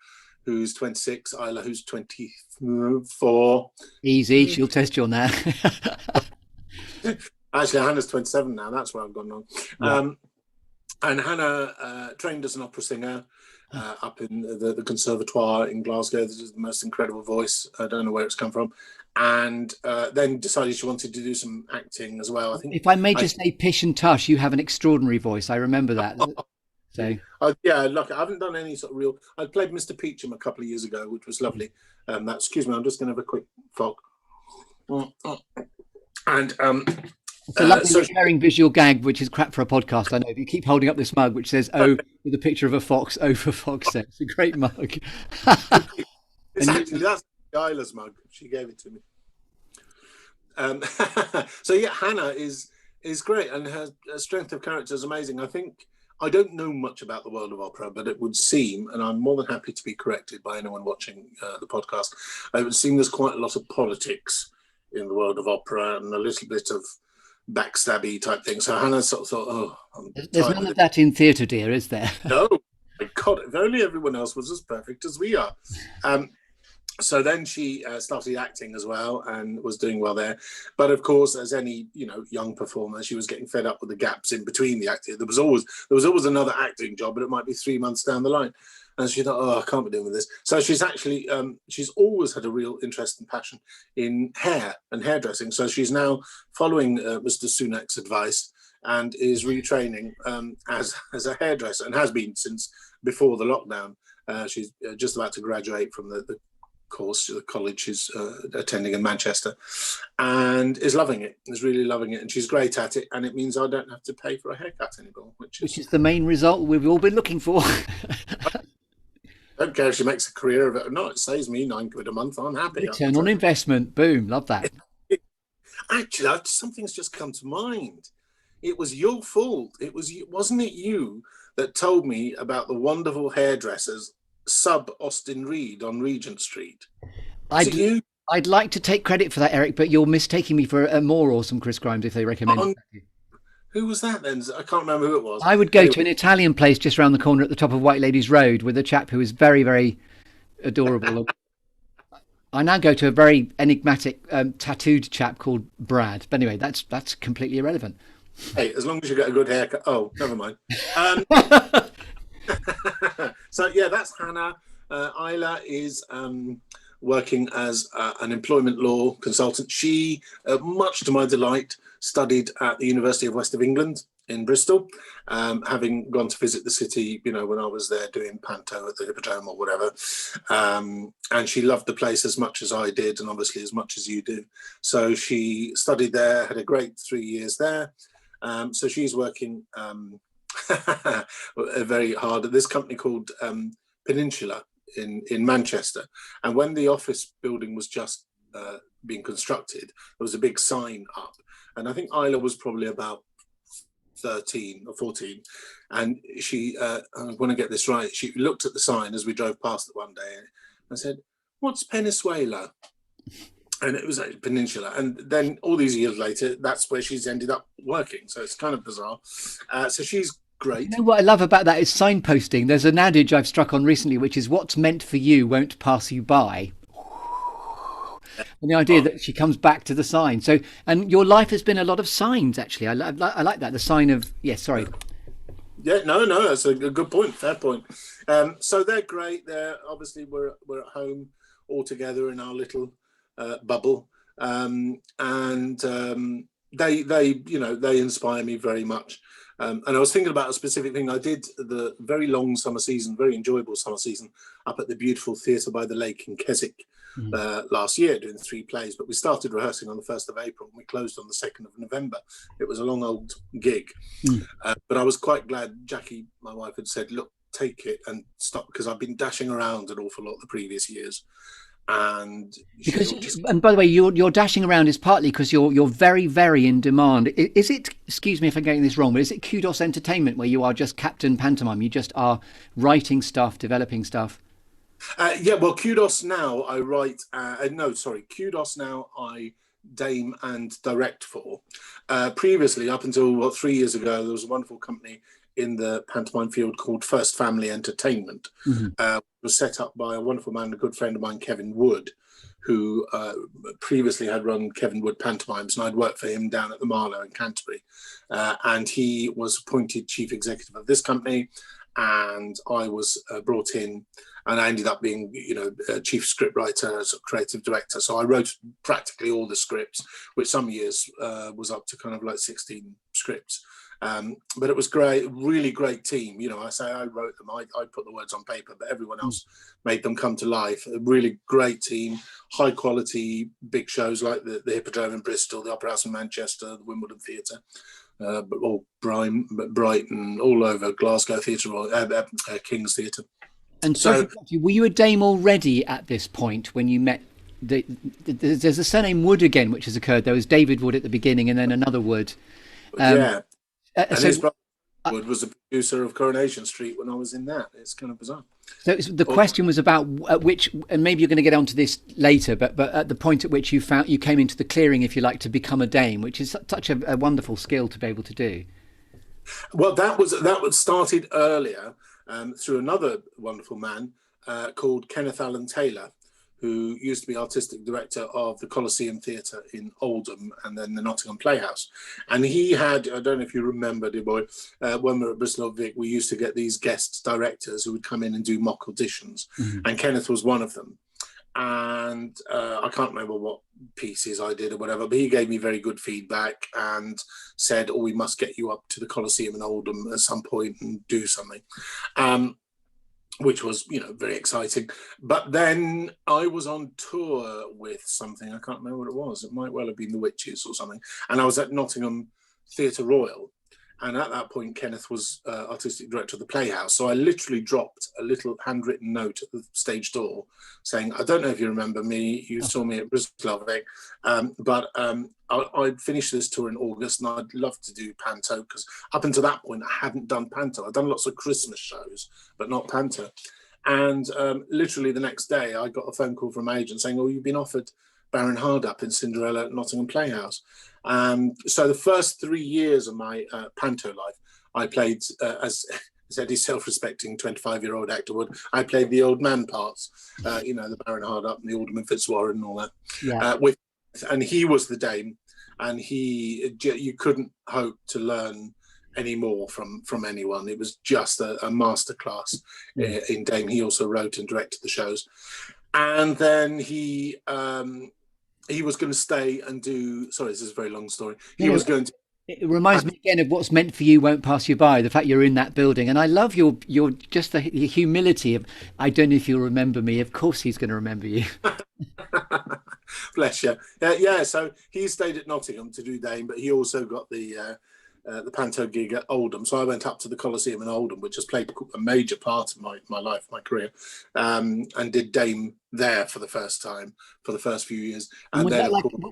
who's 26, Isla, who's 24. Easy, she'll test you on that. Actually, Hannah's 27 now. That's where I've gone wrong. Yeah. And Hannah trained as an opera singer up in the Conservatoire in Glasgow. This is the most incredible voice. I don't know where it's come from. And then decided she wanted to do some acting as well. I think. If I may just say, pish and tush, you have an extraordinary voice. I remember that. So yeah, look, I haven't done any sort of real. I played Mr. Peachum a couple of years ago, which was lovely. Excuse me, I'm just going to have a quick fog. And it's a lovely recurring visual gag, which is crap for a podcast, I know. But you keep holding up this mug, which says "O" with a picture of a fox. O for fox. It's a great mug. That's Isla's mug. She gave it to me. So yeah, Hannah is great, and her strength of character is amazing. I think I don't know much about the world of opera, but it would seem, and I'm more than happy to be corrected by anyone watching the podcast, it would seem there's quite a lot of politics in the world of opera and a little bit of backstabby type thing. So Hannah sort of thought, there's none of that in theatre, dear, is there? No, my God, if only everyone else was as perfect as we are. So then she started acting as well and was doing well there. But of course, as any young performer, she was getting fed up with the gaps in between the acting. There was always another acting job, but it might be 3 months down the line. And she thought, I can't be doing with this. So she's actually, she's always had a real interest and passion in hair and hairdressing. So she's now following Mr. Sunak's advice and is retraining as a hairdresser, and has been since before the lockdown. She's just about to graduate from the course, the college she's attending in Manchester, and is loving it, is really loving it. And she's great at it. And it means I don't have to pay for a haircut anymore, which is the main result we've all been looking for. I don't care if she makes a career of it or not. It saves me £9 a month. I'm happy. Return on investment. Boom. Love that. Actually, something's just come to mind. It was your fault. Wasn't it you that told me about the wonderful hairdressers sub Austin Reed on Regent Street? I I'd like to take credit for that, Eric, but you're mistaking me for a more awesome Chris Grimes if they recommend Oh, it. who was that then? I can't remember who it was. I would go Anyway, to an Italian place just around the corner at the top of White Ladies Road with a chap who is very, very adorable. I now go to a very enigmatic, tattooed chap called Brad. But anyway, that's completely irrelevant. hey, as long as you get a good haircut. Oh, never mind. So yeah, that's Hannah. Isla is working as an employment law consultant. She, much to my delight, studied at the University of West of England in Bristol, having gone to visit the city, when I was there doing panto at the Hippodrome or whatever. And she loved the place as much as I did, and obviously as much as you do. So she studied there, had a great 3 years there. So she's working very hard at this company called Peninsula in Manchester. And when the office building was just being constructed, there was a big sign up. And I think Isla was probably about 13 or 14. And she, I want to get this right, she looked at the sign as we drove past it one day and said, "What's Venezuela?" And it was Peninsula. And then all these years later, that's where she's ended up working. So it's kind of bizarre. So she's great. You know what I love about that is signposting. There's an adage I've struck on recently, which is what's meant for you won't pass you by. And the idea that she comes back to the sign. So, and your life has been a lot of signs, actually. I like that. The sign of, yes, sorry. Yeah, no, that's a good point. Fair point. So they're great. They're obviously we're at home all together in our little bubble, and they inspire me very much. And I was thinking about a specific thing. I did the very long summer season, very enjoyable summer season, up at the beautiful Theatre by the Lake in Keswick last year, doing 3 plays. But we started rehearsing on the 1st of April and we closed on the 2nd of November. It was a long old gig. But I was quite glad Jackie, my wife, had said, "Look, take it and stop," because I've been dashing around an awful lot the previous years. And and by the way, your dashing around is partly because you're very, very in demand. Is it? Excuse me if I'm getting this wrong, but is it Kudos Entertainment where you are just Captain Pantomime? You just are writing stuff, developing stuff. Yeah, well, Kudos now I write. Kudos now I dame and direct for. Previously, up until 3 years ago, there was a wonderful company in the pantomime field called First Family Entertainment. Was set up by a wonderful man, a good friend of mine, Kevin Wood, who previously had run Kevin Wood Pantomimes, and I'd worked for him down at the Marlow in Canterbury. And he was appointed chief executive of this company, and I was brought in, and I ended up being, chief scriptwriter, creative director. So I wrote practically all the scripts, which some years was up to kind of like 16 scripts. But it was great, really great team. I say I wrote them, I put the words on paper, but everyone else made them come to life. A really great team, high quality, big shows like the Hippodrome in Bristol, the Opera House in Manchester, the Wimbledon Theatre, but all Brighton, all over, Glasgow Theatre, King's Theatre. And so, were you a dame already at this point when you met? There's a surname Wood again, which has occurred. There was David Wood at the beginning, and then another Wood. And his brother Wood was a producer of Coronation Street when I was in that. It's kind of bizarre. So the question was about which, and maybe you're going to get onto this later, but at the point at which you came into the clearing, if you like, to become a dame, which is such a wonderful skill to be able to do. Well, that was started earlier through another wonderful man called Kenneth Allen Taylor, who used to be artistic director of the Coliseum Theatre in Oldham and then the Nottingham Playhouse. And he had, I don't know if you remember, dear boy, when we were at Bristol Vic, we used to get these guest directors who would come in and do mock auditions. And Kenneth was one of them. And I can't remember what pieces I did or whatever, but he gave me very good feedback and said, "Oh, we must get you up to the Coliseum in Oldham at some point and do something." Which was, very exciting. But then I was on tour with something, I can't remember what it was. It might well have been The Witches or something. And I was at Nottingham Theatre Royal. And at that point, Kenneth was artistic director of the Playhouse. So I literally dropped a little handwritten note at the stage door saying, "I don't know if you remember me, you saw me at Bristol, but I'd finished this tour in August and I'd love to do panto," because up until that point, I hadn't done panto. I'd done lots of Christmas shows, but not panto. And literally the next day, I got a phone call from my agent saying, "Oh, you've been offered Baron Hardup in Cinderella at Nottingham Playhouse. So the first 3 years of my panto life, I played, as any self-respecting 25-year-old actor would, I played the old man parts, the Baron Hardup and the Alderman Fitzwarren and all that. Yeah. And he was the Dame, and you couldn't hope to learn any more from anyone. It was just a masterclass in Dame. He also wrote and directed the shows. And then he was going to stay and do. Sorry, this is a very long story. He was going to. It reminds me again of what's meant for you won't pass you by. The fact you're in that building, and I love your just the humility of. I don't know if you'll remember me. Of course, he's going to remember you. Bless you. Yeah. So he stayed at Nottingham to do Dame, but he also got the panto gig at Oldham. So I went up to the Coliseum in Oldham, which has played a major part of my life, my career, and did Dame there for the first time, for the first few years. And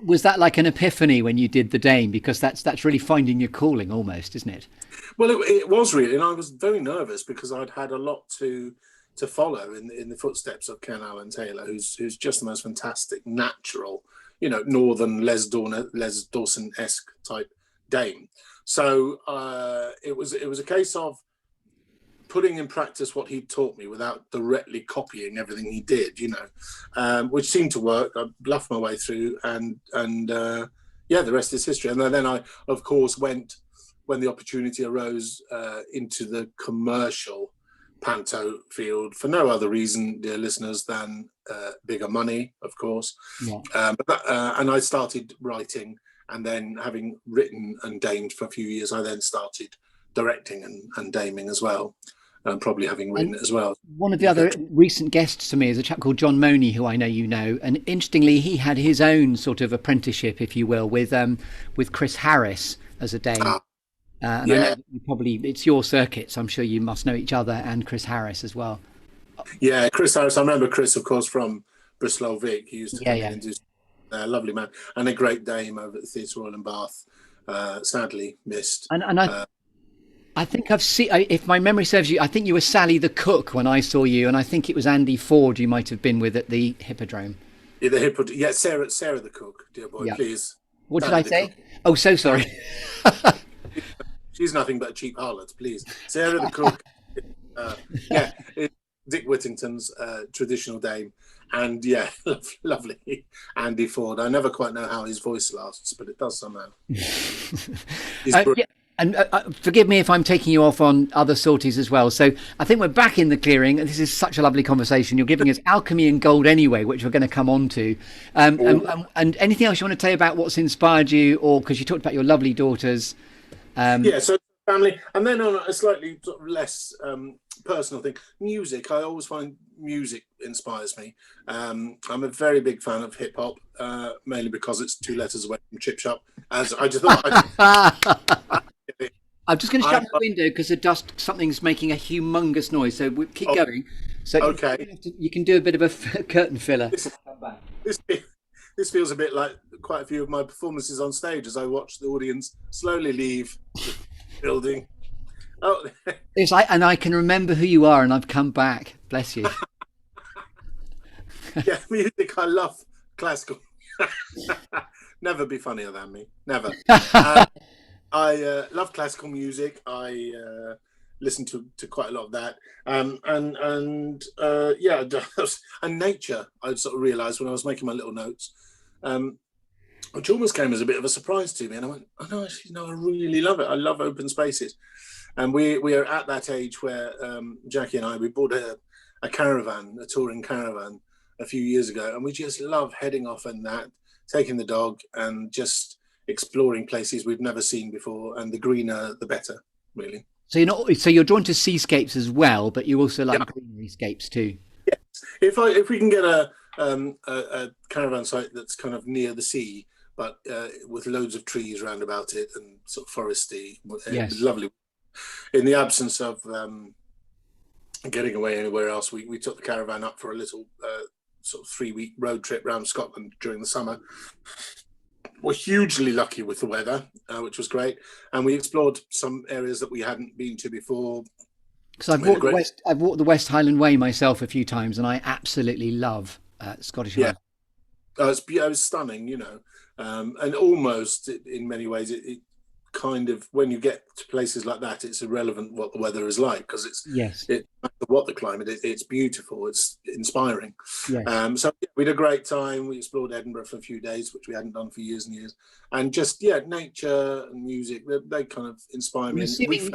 was that like an epiphany when you did the Dame? Because that's really finding your calling almost, isn't it? Well, it was really, and I was very nervous because I'd had a lot to follow in the footsteps of Ken Allen Taylor, who's just the most fantastic, natural, northern Les Dawson-esque type Dame. So it was a case of putting in practice what he taught me without directly copying everything he did, which seemed to work. I bluffed my way through, and the rest is history. And then I, of course, went when the opportunity arose into the commercial panto field for no other reason, dear listeners, than bigger money, of course. Yeah. And I started writing. And then, having written and damed for a few years, I then started directing and daming as well, probably having written it as well. One of the other recent guests to me is a chap called John Money, who I know you know. And interestingly, he had his own sort of apprenticeship, if you will, with Chris Harris as a dame. And I know it's your circuit, so I'm sure you must know each other and Chris Harris as well. Yeah, Chris Harris. I remember Chris, of course, from Bristol, Vic. He used to come in and do. Lovely man, and a great Dame over at the Theatre Royal in Bath. Sadly missed. And I think I've seen, if my memory serves you, I think you were Sally the cook when I saw you, and I think it was Andy Ford you might have been with at the Hippodrome. Yeah, the Hippodrome. Yeah, Sarah the cook, dear boy, please. What did I say? Oh, so sorry. She's nothing but a cheap harlot, please. Sarah the cook. Dick Whittington's traditional Dame. And lovely Andy Ford. I never quite know how his voice lasts, but it does somehow. And forgive me if I'm taking you off on other sorties as well. So I think we're back in the clearing, and this is such a lovely conversation. You're giving us alchemy and gold anyway, which we're going to come on to. And anything else you want to tell about what's inspired you, or because you talked about your lovely daughters? So family, and then on a slightly sort of less personal thing, music. I always find music inspires me. I'm a very big fan of hip hop, mainly because it's 2 letters away from chip shop. As I just thought. I'm just going to shut the window because something's making a humongous noise. So we keep going. So okay, you can do a bit of a curtain filler. This feels a bit like quite a few of my performances on stage as I watch the audience slowly leave the building. Oh, and I can remember who you are, and I've come back. Bless you. Yeah, music. I love classical. Never be funnier than me. Never. I love classical music. I listen to quite a lot of that. And nature. I sort of realised when I was making my little notes, which almost came as a bit of a surprise to me. And I went, oh no, actually, no, I really love it. I love open spaces. And we are at that age where Jackie and we bought a caravan, a touring caravan, a few years ago, and we just love heading off in that, taking the dog and just exploring places we've never seen before, and the greener the better, really. So you're drawn to seascapes as well, but you also like greenery scapes too. Yes, if we can get a caravan site that's kind of near the sea, but with loads of trees around about it and sort of foresty, it's lovely. In the absence of getting away anywhere else, we took the caravan up for a little sort of 3-week road trip around Scotland during the summer. We're hugely lucky with the weather, which was great, and we explored some areas that we hadn't been to before. Because I've walked the West Highland Way myself a few times, and I absolutely love Scottish Highlands. It's stunning, you know, and almost in many ways it kind of, when you get to places like that, it's irrelevant what the weather is like, because Yes. no matter what the climate is, it's beautiful, it's inspiring. Yes. So yeah, we had a great time. We explored Edinburgh for a few days, which we hadn't done for years and years, and just nature and music, they kind of inspire I'm me and assuming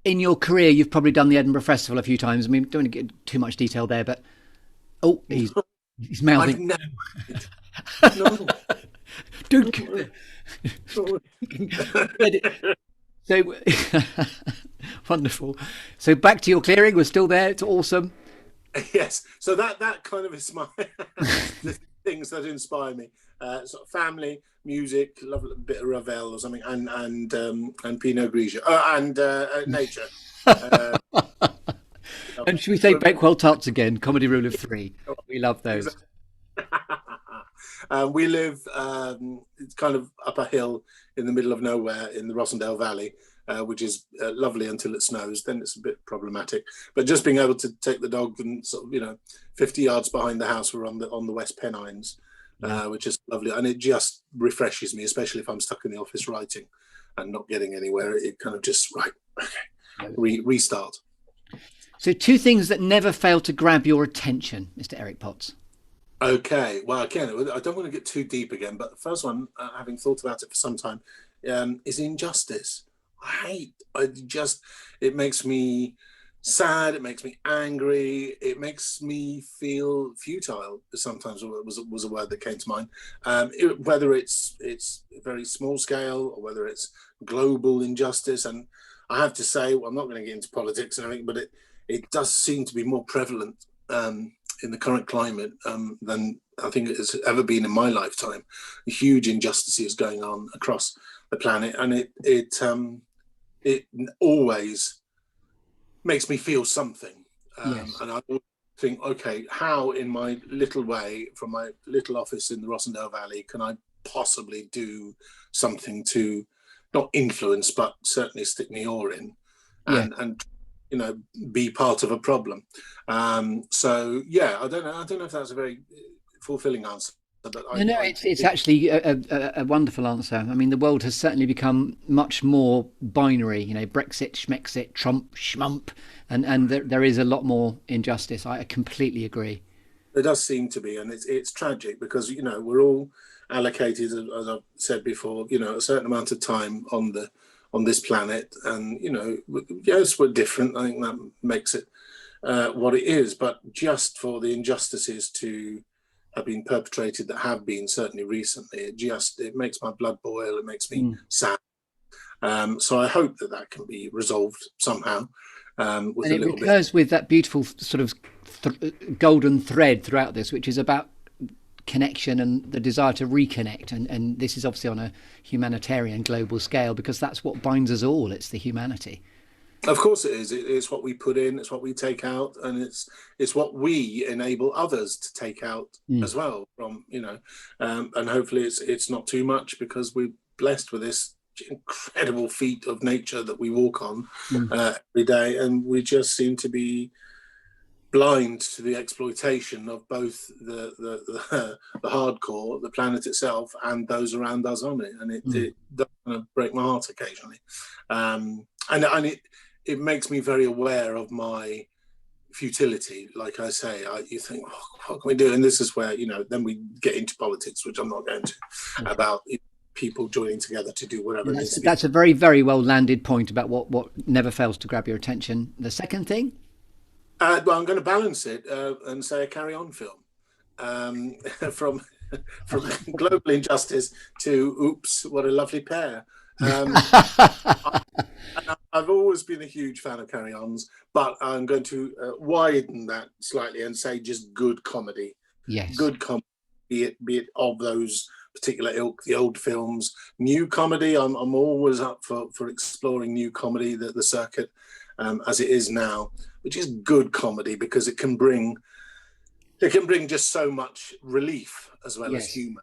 in your career you've probably done the Edinburgh Festival a few times. I mean, don't want to get too much detail there, but he's I've mouthing. never no. Don't. So wonderful. So back to your clearing. We're still there. It's awesome. Yes, so that kind of is my the things that inspire me. Sort of family, music, love a bit of Ravel or something, and Pinot Grigio, and nature. Uh, And should we say Bakewell tarts again? Comedy rule of three. We love those. We live it's kind of up a hill in the middle of nowhere in the Rossendale Valley, which is lovely until it snows. Then it's a bit problematic. But just being able to take the dog and sort of, 50 yards behind the house, we're on the West Pennines, which is lovely, and it just refreshes me, especially if I'm stuck in the office writing and not getting anywhere. It kind of just restart. So two things that never fail to grab your attention, Mr. Eric Potts. Okay, well, again, I don't want to get too deep again, but the first one, having thought about it for some time, is injustice. It makes me sad, it makes me angry, it makes me feel futile, sometimes was a word that came to mind. Whether it's very small scale or whether it's global injustice. And I have to say, well, I'm not going to get into politics and everything, but it does seem to be more prevalent in the current climate than I think it has ever been in my lifetime. Huge injustices going on across the planet, and it always makes me feel something. Yes. And I think, okay, how in my little way, from my little office in the Rossendale Valley, can I possibly do something to not influence, but certainly stick my oar in, and be part of a problem. So yeah, I don't know if that's a very fulfilling answer, but No, it's actually a wonderful answer. I mean, the world has certainly become much more binary. Brexit, Schmexit, Trump, Schmump, and there is a lot more injustice. I completely agree. There does seem to be, and it's tragic because we're all allocated, as I've said before, a certain amount of time on this planet, and yes, we're different. I think that makes it what it is. But just for the injustices to have been perpetrated that have been, certainly recently, it makes my blood boil. It makes me sad. So I hope that can be resolved somehow. With And a it little recurs bit. with that beautiful sort of golden thread throughout this, which is about connection and the desire to reconnect. And this is obviously on a humanitarian global scale, because that's what binds us all. It's the humanity. Of course it is. It's what we put in, it's what we take out, and it's what we enable others to take out as well from, and hopefully it's not too much, because we're blessed with this incredible feat of nature that we walk on every day, and we just seem to be blind to the exploitation of both the hardcore, the planet itself, and those around us on it. And it does kind of break my heart occasionally. And it makes me very aware of my futility. Like I say, you think, what can we do? And this is where, then we get into politics, which I'm not going to, about people joining together to do whatever needs to be. That's a very, very well landed point about what never fails to grab your attention. The second thing? Well, I'm going to balance it and say a Carry On film. From global injustice to oops, what a lovely pair. I've always been a huge fan of Carry Ons, but I'm going to widen that slightly and say just good comedy. Yes. Good comedy, be it of those particular ilk, the old films. New comedy, I'm always up for exploring new comedy, the circuit as it is now, which is good comedy, because it can bring just so much relief as well as humour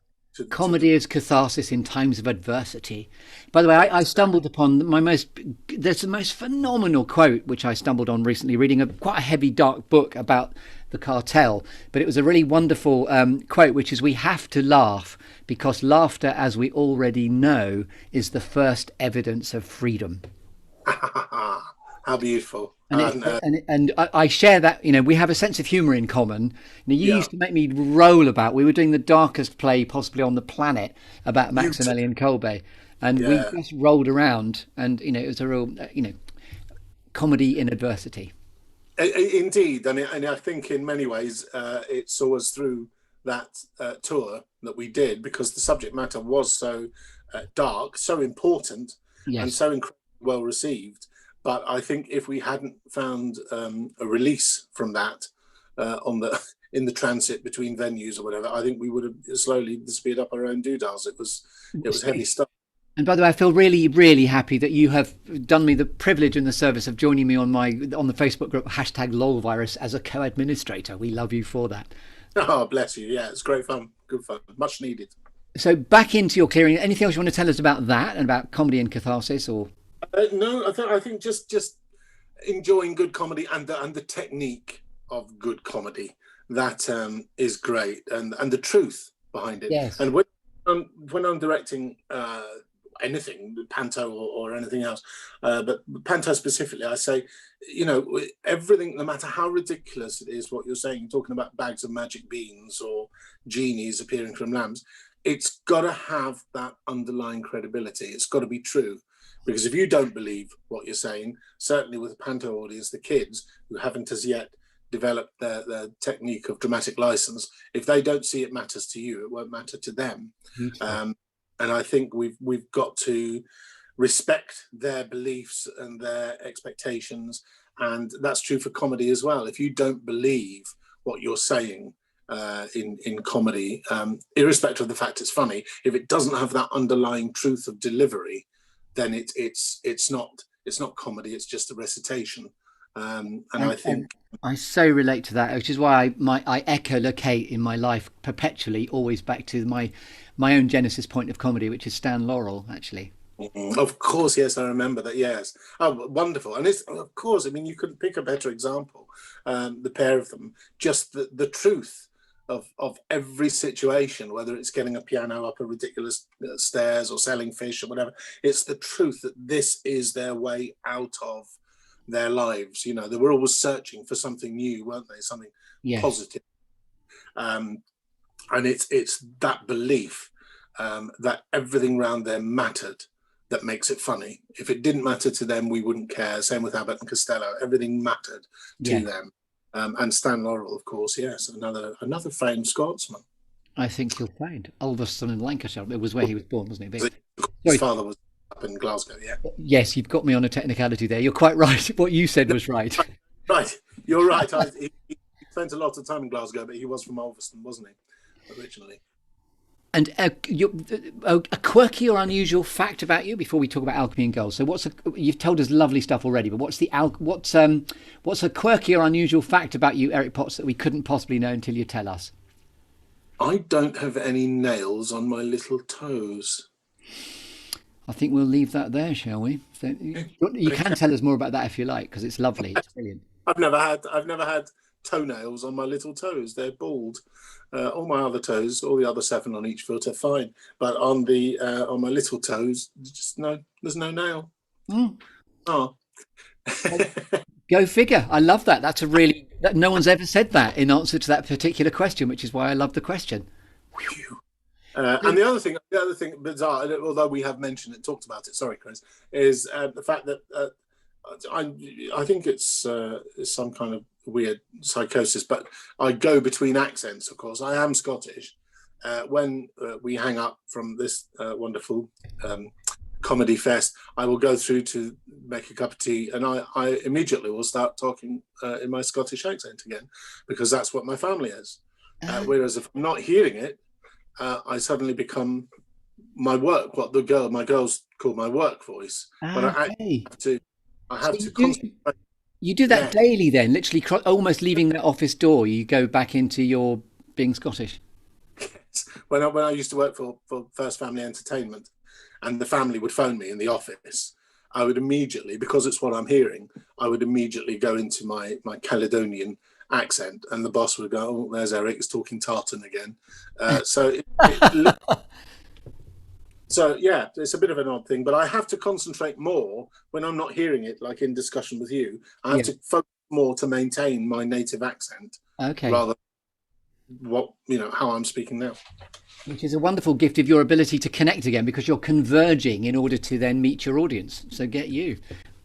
Comedy is catharsis in times of adversity. By the way, I stumbled upon there's the most phenomenal quote, which I stumbled on recently, reading quite a heavy, dark book about the cartel. But it was a really wonderful quote, which is, "We have to laugh because laughter, as we already know, is the first evidence of freedom." How beautiful. And I share that. We have a sense of humour in common. You Yeah. used to make me roll about. We were doing the darkest play possibly on the planet about Maximillian Kolbe, and we Yeah. just rolled around. And it was a real comedy in adversity. Indeed, and I think in many ways it saw us through that tour that we did, because the subject matter was so dark, so important, and Yes. so incredibly well received. But I think if we hadn't found a release from that in the transit between venues or whatever, I think we would have slowly speed up our own doodles. It was heavy stuff. And by the way, I feel really, really happy that you have done me the privilege and the service of joining me on the Facebook group #LolVirus as a co-administrator. We love you for that. Oh, bless you. Yeah, it's great fun. Good fun. Much needed. So back into your clearing. Anything else you want to tell us about that and about comedy and catharsis, or? No, I think just enjoying good comedy and the technique of good comedy, that is great, and the truth behind it. Yes. And when I'm directing anything, panto or anything else, but panto specifically, I say, everything, no matter how ridiculous it is, what you're saying, you're talking about bags of magic beans or genies appearing from lamps, it's got to have that underlying credibility. It's got to be true. Because if you don't believe what you're saying, certainly with a panto audience, the kids who haven't as yet developed their technique of dramatic license, if they don't see it matters to you, it won't matter to them. And I think we've got to respect their beliefs and their expectations, and that's true for comedy as well. If you don't believe what you're saying in comedy, irrespective of the fact it's funny, if it doesn't have that underlying truth of delivery, then it's not comedy. It's just a recitation. I think I so relate to that, which is why I echolocate in my life perpetually, always back to my own genesis point of comedy, which is Stan Laurel, actually. Of course, yes, I remember that. Yes, oh, wonderful. And it's, of course, I mean, you couldn't pick a better example. The pair of them, just the truth of every situation, whether it's getting a piano up a ridiculous stairs or selling fish or whatever. It's the truth that this is their way out of their lives. They were always searching for something new, weren't they? Something positive. And it's that belief that everything around them mattered that makes it funny. If it didn't matter to them, we wouldn't care. Same with Abbott and Costello. Everything mattered to them. And Stan Laurel, of course, yes, another famed Scotsman. I think you'll find Ulverston in Lancashire. It was where he was born, wasn't it? His father was up in Glasgow, yeah. Yes, you've got me on a technicality there. You're quite right. What you said was right. Right, you're right. He spent a lot of time in Glasgow, but he was from Ulverston, wasn't he, originally? And a quirky or unusual fact about you before we talk about Alchemy and Gold. So you've told us lovely stuff already, but what's a quirky or unusual fact about you, Eric Potts, that we couldn't possibly know until you tell us? I don't have any nails on my little toes. I think we'll leave that there, shall we? So you can tell us more about that if you like, because it's lovely. It's brilliant. I've never had toenails on my little toes. They're bald. All my other toes, all the other 7 on each foot are fine, but on my little toes, there's no nail. Oh. Go figure. I love that. No one's ever said that in answer to that particular question, which is why I love the question. And the other thing bizarre, although we have mentioned it, talked about it, sorry Chris, is the fact that I think it's some kind of weird psychosis, but I go between accents. Of course, I am Scottish. When we hang up from this wonderful comedy fest, I will go through to make a cup of tea, and I immediately will start talking in my Scottish accent again, because that's what my family is. Whereas if I'm not hearing it, I suddenly become my work, what my girls call my work voice. But I have to concentrate. You do that daily then, literally almost leaving the office door, you go back into your being Scottish. Yes. When I used to work for First Family Entertainment, and the family would phone me in the office, I would immediately, because it's what I'm hearing, I would immediately go into my Caledonian accent, and the boss would go, "Oh, there's Eric, he's talking tartan again." So yeah, it's a bit of an odd thing, but I have to concentrate more when I'm not hearing it, like in discussion with you. I have to focus more to maintain my native accent, rather than how I'm speaking now. Which is a wonderful gift of your ability to connect again, because you're converging in order to then meet your audience. So get you.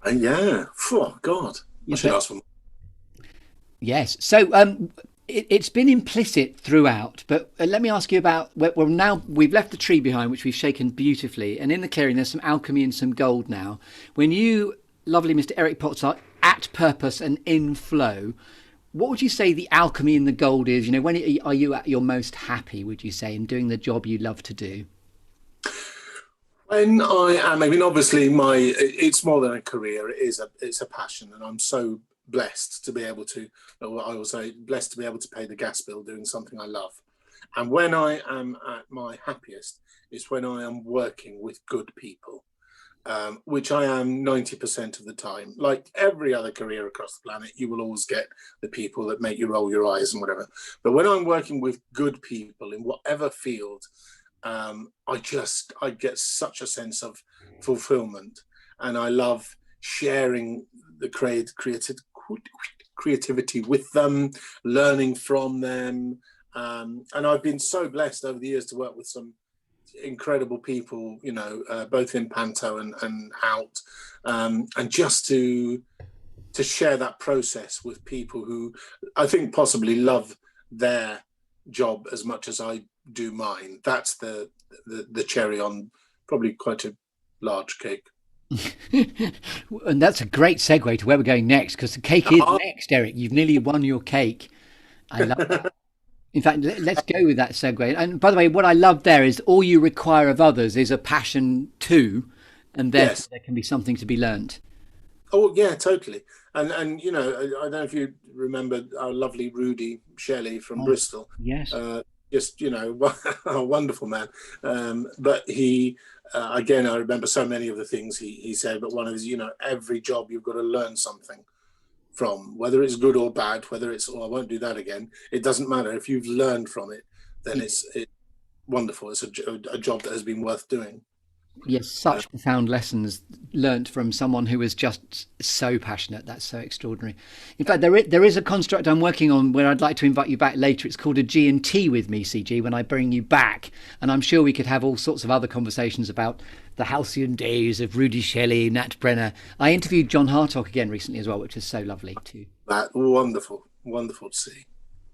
Yeah. Oh, God. I should ask for more. Yes. So it's been implicit throughout, but let me ask you about, well, now we've left the tree behind, which we've shaken beautifully. And in the clearing, there's some alchemy and some gold now. When you, lovely Mr. Eric Potts, are at purpose and in flow, what would you say the alchemy and the gold is? When are you at your most happy, would you say, in doing the job you love to do? When obviously it's more than a career. It's a passion, and I'm so blessed to be able to, I will say, blessed to be able to pay the gas bill doing something I love. And when I am at my happiest is when I am working with good people, which I am 90% of the time. Like every other career across the planet, you will always get the people that make you roll your eyes and whatever. But when I'm working with good people in whatever field, I get such a sense of fulfillment, and I love sharing the creativity with them, learning from them. And I've been so blessed over the years to work with some incredible people, both in panto and out, and just to share that process with people who I think possibly love their job as much as I do mine. That's the cherry on probably quite a large cake. And that's a great segue to where we're going next, because the cake is next, Eric. You've nearly won your cake. I love that. In fact, let's go with that segue. And by the way, what I love there is all you require of others is a passion too, and therefore there can be something to be learnt. Oh yeah, totally. And I don't know if you remember our lovely Rudy Shelley from Bristol. Yes. Just a wonderful man. But he, again, I remember so many of the things he said. But one of his, every job you've got to learn something from, whether it's good or bad, whether it's, I won't do that again. It doesn't matter. If you've learned from it, then it's wonderful. It's a job that has been worth doing. Yes, such profound lessons learnt from someone who is just so passionate. That's so extraordinary. In fact, there is a construct I'm working on where I'd like to invite you back later. It's called a G&T with me, CG, when I bring you back. And I'm sure we could have all sorts of other conversations about the halcyon days of Rudy Shelley, Nat Brenner. I interviewed John Hartock again recently as well, which was so lovely too. Wonderful to see.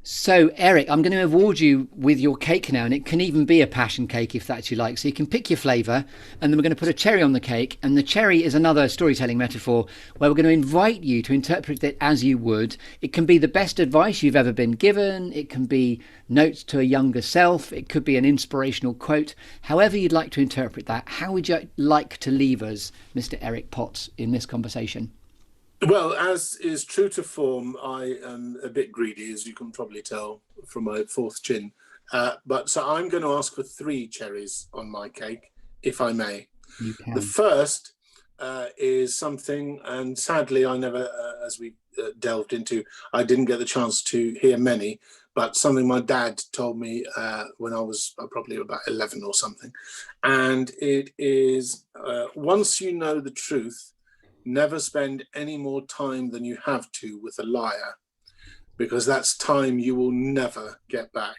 So, Eric, I'm going to award you with your cake now, and it can even be a passion cake if that's you like. So you can pick your flavour, and then we're going to put a cherry on the cake. And the cherry is another storytelling metaphor where we're going to invite you to interpret it as you would. It can be the best advice you've ever been given. It can be notes to a younger self. It could be an inspirational quote. However you'd like to interpret that, how would you like to leave us, Mr. Eric Potts, in this conversation? Well, as is true to form, I am a bit greedy, as you can probably tell from my fourth chin. But so I'm going to ask for 3 cherries on my cake, if I may. You can. The first is something, and sadly I never, as we delved into, I didn't get the chance to hear many, but something my dad told me when I was probably about 11 or something. And it is, once you know the truth, never spend any more time than you have to with a liar, because that's time you will never get back.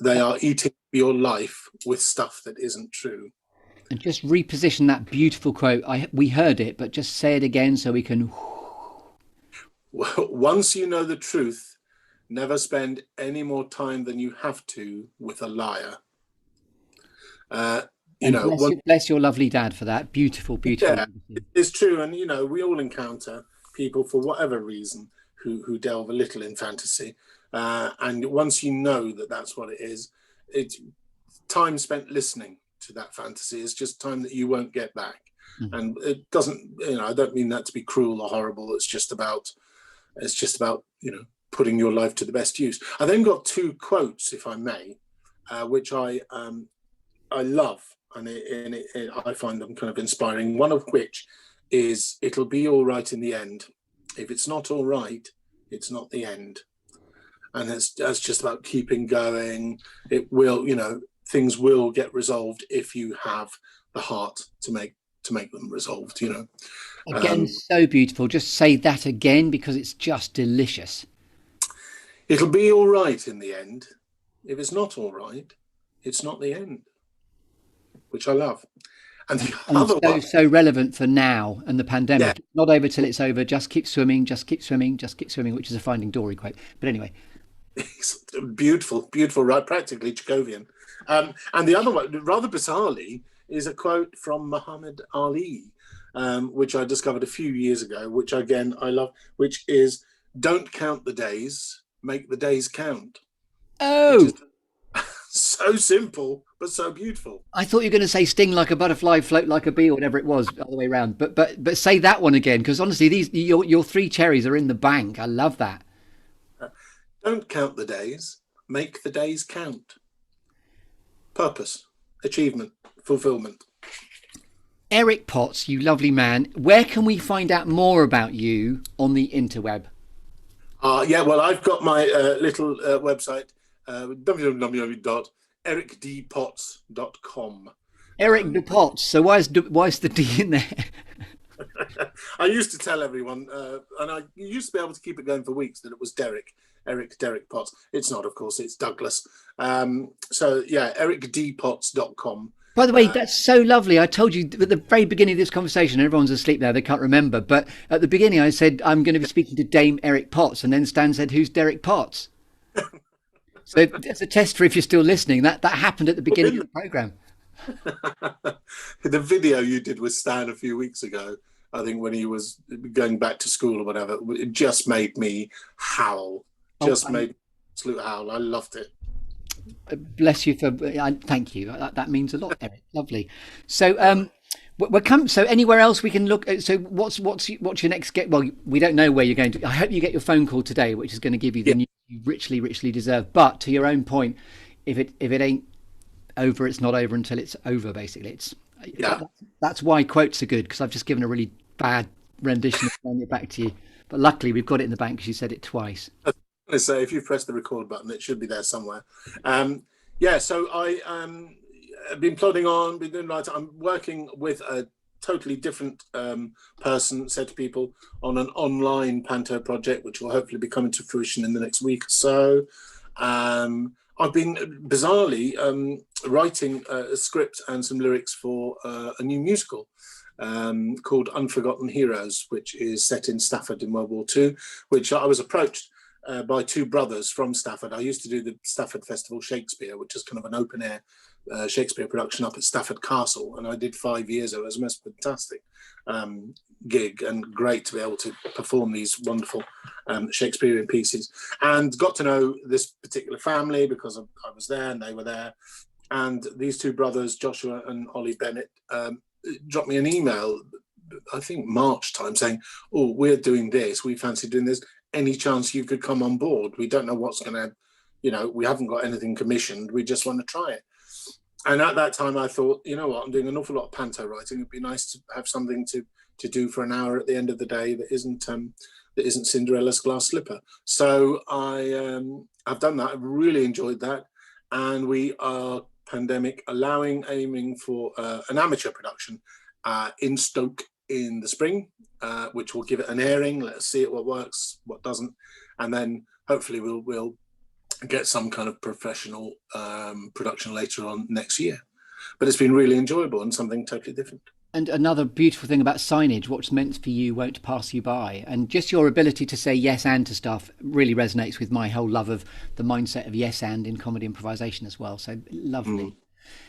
They are eating your life with stuff that isn't true. And just reposition that beautiful quote. We heard it, but just say it again so we can. Once you know the truth, never spend any more time than you have to with a liar. Bless your lovely dad for that. Beautiful. Yeah, it's true. And, we all encounter people for whatever reason who delve a little in fantasy. And once you know that that's what it is, it's time spent listening to that fantasy is just time that you won't get back. Mm-hmm. And it doesn't, I don't mean that to be cruel or horrible. It's just about, putting your life to the best use. I then got 2 quotes, if I may. which I love, and I find them kind of inspiring. One of which is, "It'll be all right in the end. If it's not all right, it's not the end." And that's just about keeping going. It will, things will get resolved if you have the heart to make them resolved. Again, so beautiful. Just say that again because it's just delicious. It'll be all right in the end. If it's not all right, it's not the end. Which I love. And the other one, so relevant for now and the pandemic. yeah, It's not over till it's over. Just keep swimming, just keep swimming, just keep swimming, which is a Finding Dory quote. But anyway. it's beautiful, right? Practically Chekhovian. And the other one, rather bizarrely, is a quote from Muhammad Ali, which I discovered a few years ago, which again I love, which is, "Don't count the days, make the days count." Oh, Which is so simple, but so beautiful. I thought you were going to say "sting like a butterfly, float like a bee," or whatever it was, the other way around. But say that one again, because honestly, your three cherries are in the bank. I love that. Don't count the days, make the days count. Purpose, achievement, fulfillment. Eric Potts, you lovely man. Where can we find out more about you on the interweb? Yeah, well, I've got my little website, www.ericdpotts.com. Eric de Potts. So why's the D in there? I used to tell everyone, and I used to be able to keep it going for weeks, that it was Derek Potts. It's not, of course, it's Douglas. So yeah, ericdpotts.com. By the way, that's so lovely. I told you at the very beginning of this conversation, everyone's asleep now, they can't remember. But at the beginning, I said, I'm going to be speaking to Dame Eric Potts. And then Stan said, who's Derek Potts? So that's a test for if you're still listening. That happened at the beginning of the programme. The video you did with Stan a few weeks ago, I think when he was going back to school or whatever, it just made me howl. Just made me absolute howl. I loved it. Bless you for thank you. That means a lot, Eric. Lovely. So we're come. So anywhere else we can look at? So what's your next get? Well, we don't know where you're going to. I hope you get your phone call today, which is going to give you the news you richly deserve. But to your own point, if it ain't over, it's not over until it's over. Basically, that's why quotes are good, because I've just given a really bad rendition of sending it back to you. But luckily, we've got it in the bank because you said it twice. So if you press the record button, it should be there somewhere. So I have been plodding on, been doing right. I'm working with a totally different set of people on an online panto project, which will hopefully be coming to fruition in the next week or so. I've been bizarrely writing a script and some lyrics for a new musical called Unforgotten Heroes, which is set in Stafford in World War II, which I was approached by two brothers from Stafford. I used to do the Stafford Festival Shakespeare, which is kind of an open air Shakespeare production up at Stafford Castle, and I did 5 years of it. It was a most fantastic gig, and great to be able to perform these wonderful Shakespearean pieces, and got to know this particular family because I was there and they were there. And these two brothers, Joshua and Ollie Bennett, dropped me an email, I think March time, saying, "Oh, we're doing this, we fancy doing this, any chance you could come on board? We don't know what's going to, we haven't got anything commissioned, we just want to try it." And at that time I thought, you know what, I'm doing an awful lot of panto writing, it'd be nice to have something to do for an hour at the end of the day that isn't Cinderella's glass slipper. So I've done that. I've really enjoyed that, and we are, pandemic allowing, aiming for an amateur production in Stoke in the spring, which will give it an airing. Let us see what works, what doesn't, and then hopefully we'll get some kind of professional production later on next year. But it's been really enjoyable and something totally different. And another beautiful thing about signage, what's meant for you won't pass you by. And just your ability to say yes and to stuff really resonates with my whole love of the mindset of yes and in comedy improvisation as well. So lovely.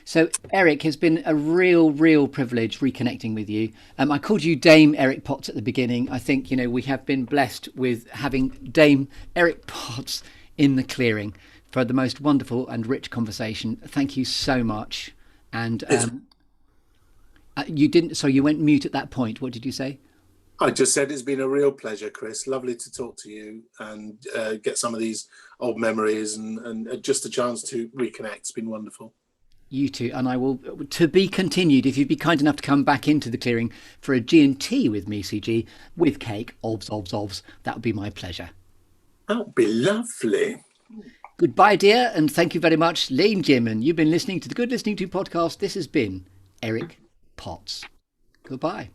So Eric, has been a real privilege reconnecting with you. I called you Dame Eric Potts at the beginning. I think, we have been blessed with having Dame Eric Potts in the clearing for the most wonderful and rich conversation. Thank you so much. And you went mute at that point. What did you say? I just said it's been a real pleasure, Chris. Lovely to talk to you and get some of these old memories and just a chance to reconnect. It's been wonderful. You too, and I will, to be continued, if you'd be kind enough to come back into the clearing for a G&T with me, CG, with cake, ovs, that would be my pleasure. That would be lovely. Goodbye, dear, and thank you very much, Lane Genmin. You've been listening to the Good Listening To podcast. This has been Eric Potts. Goodbye.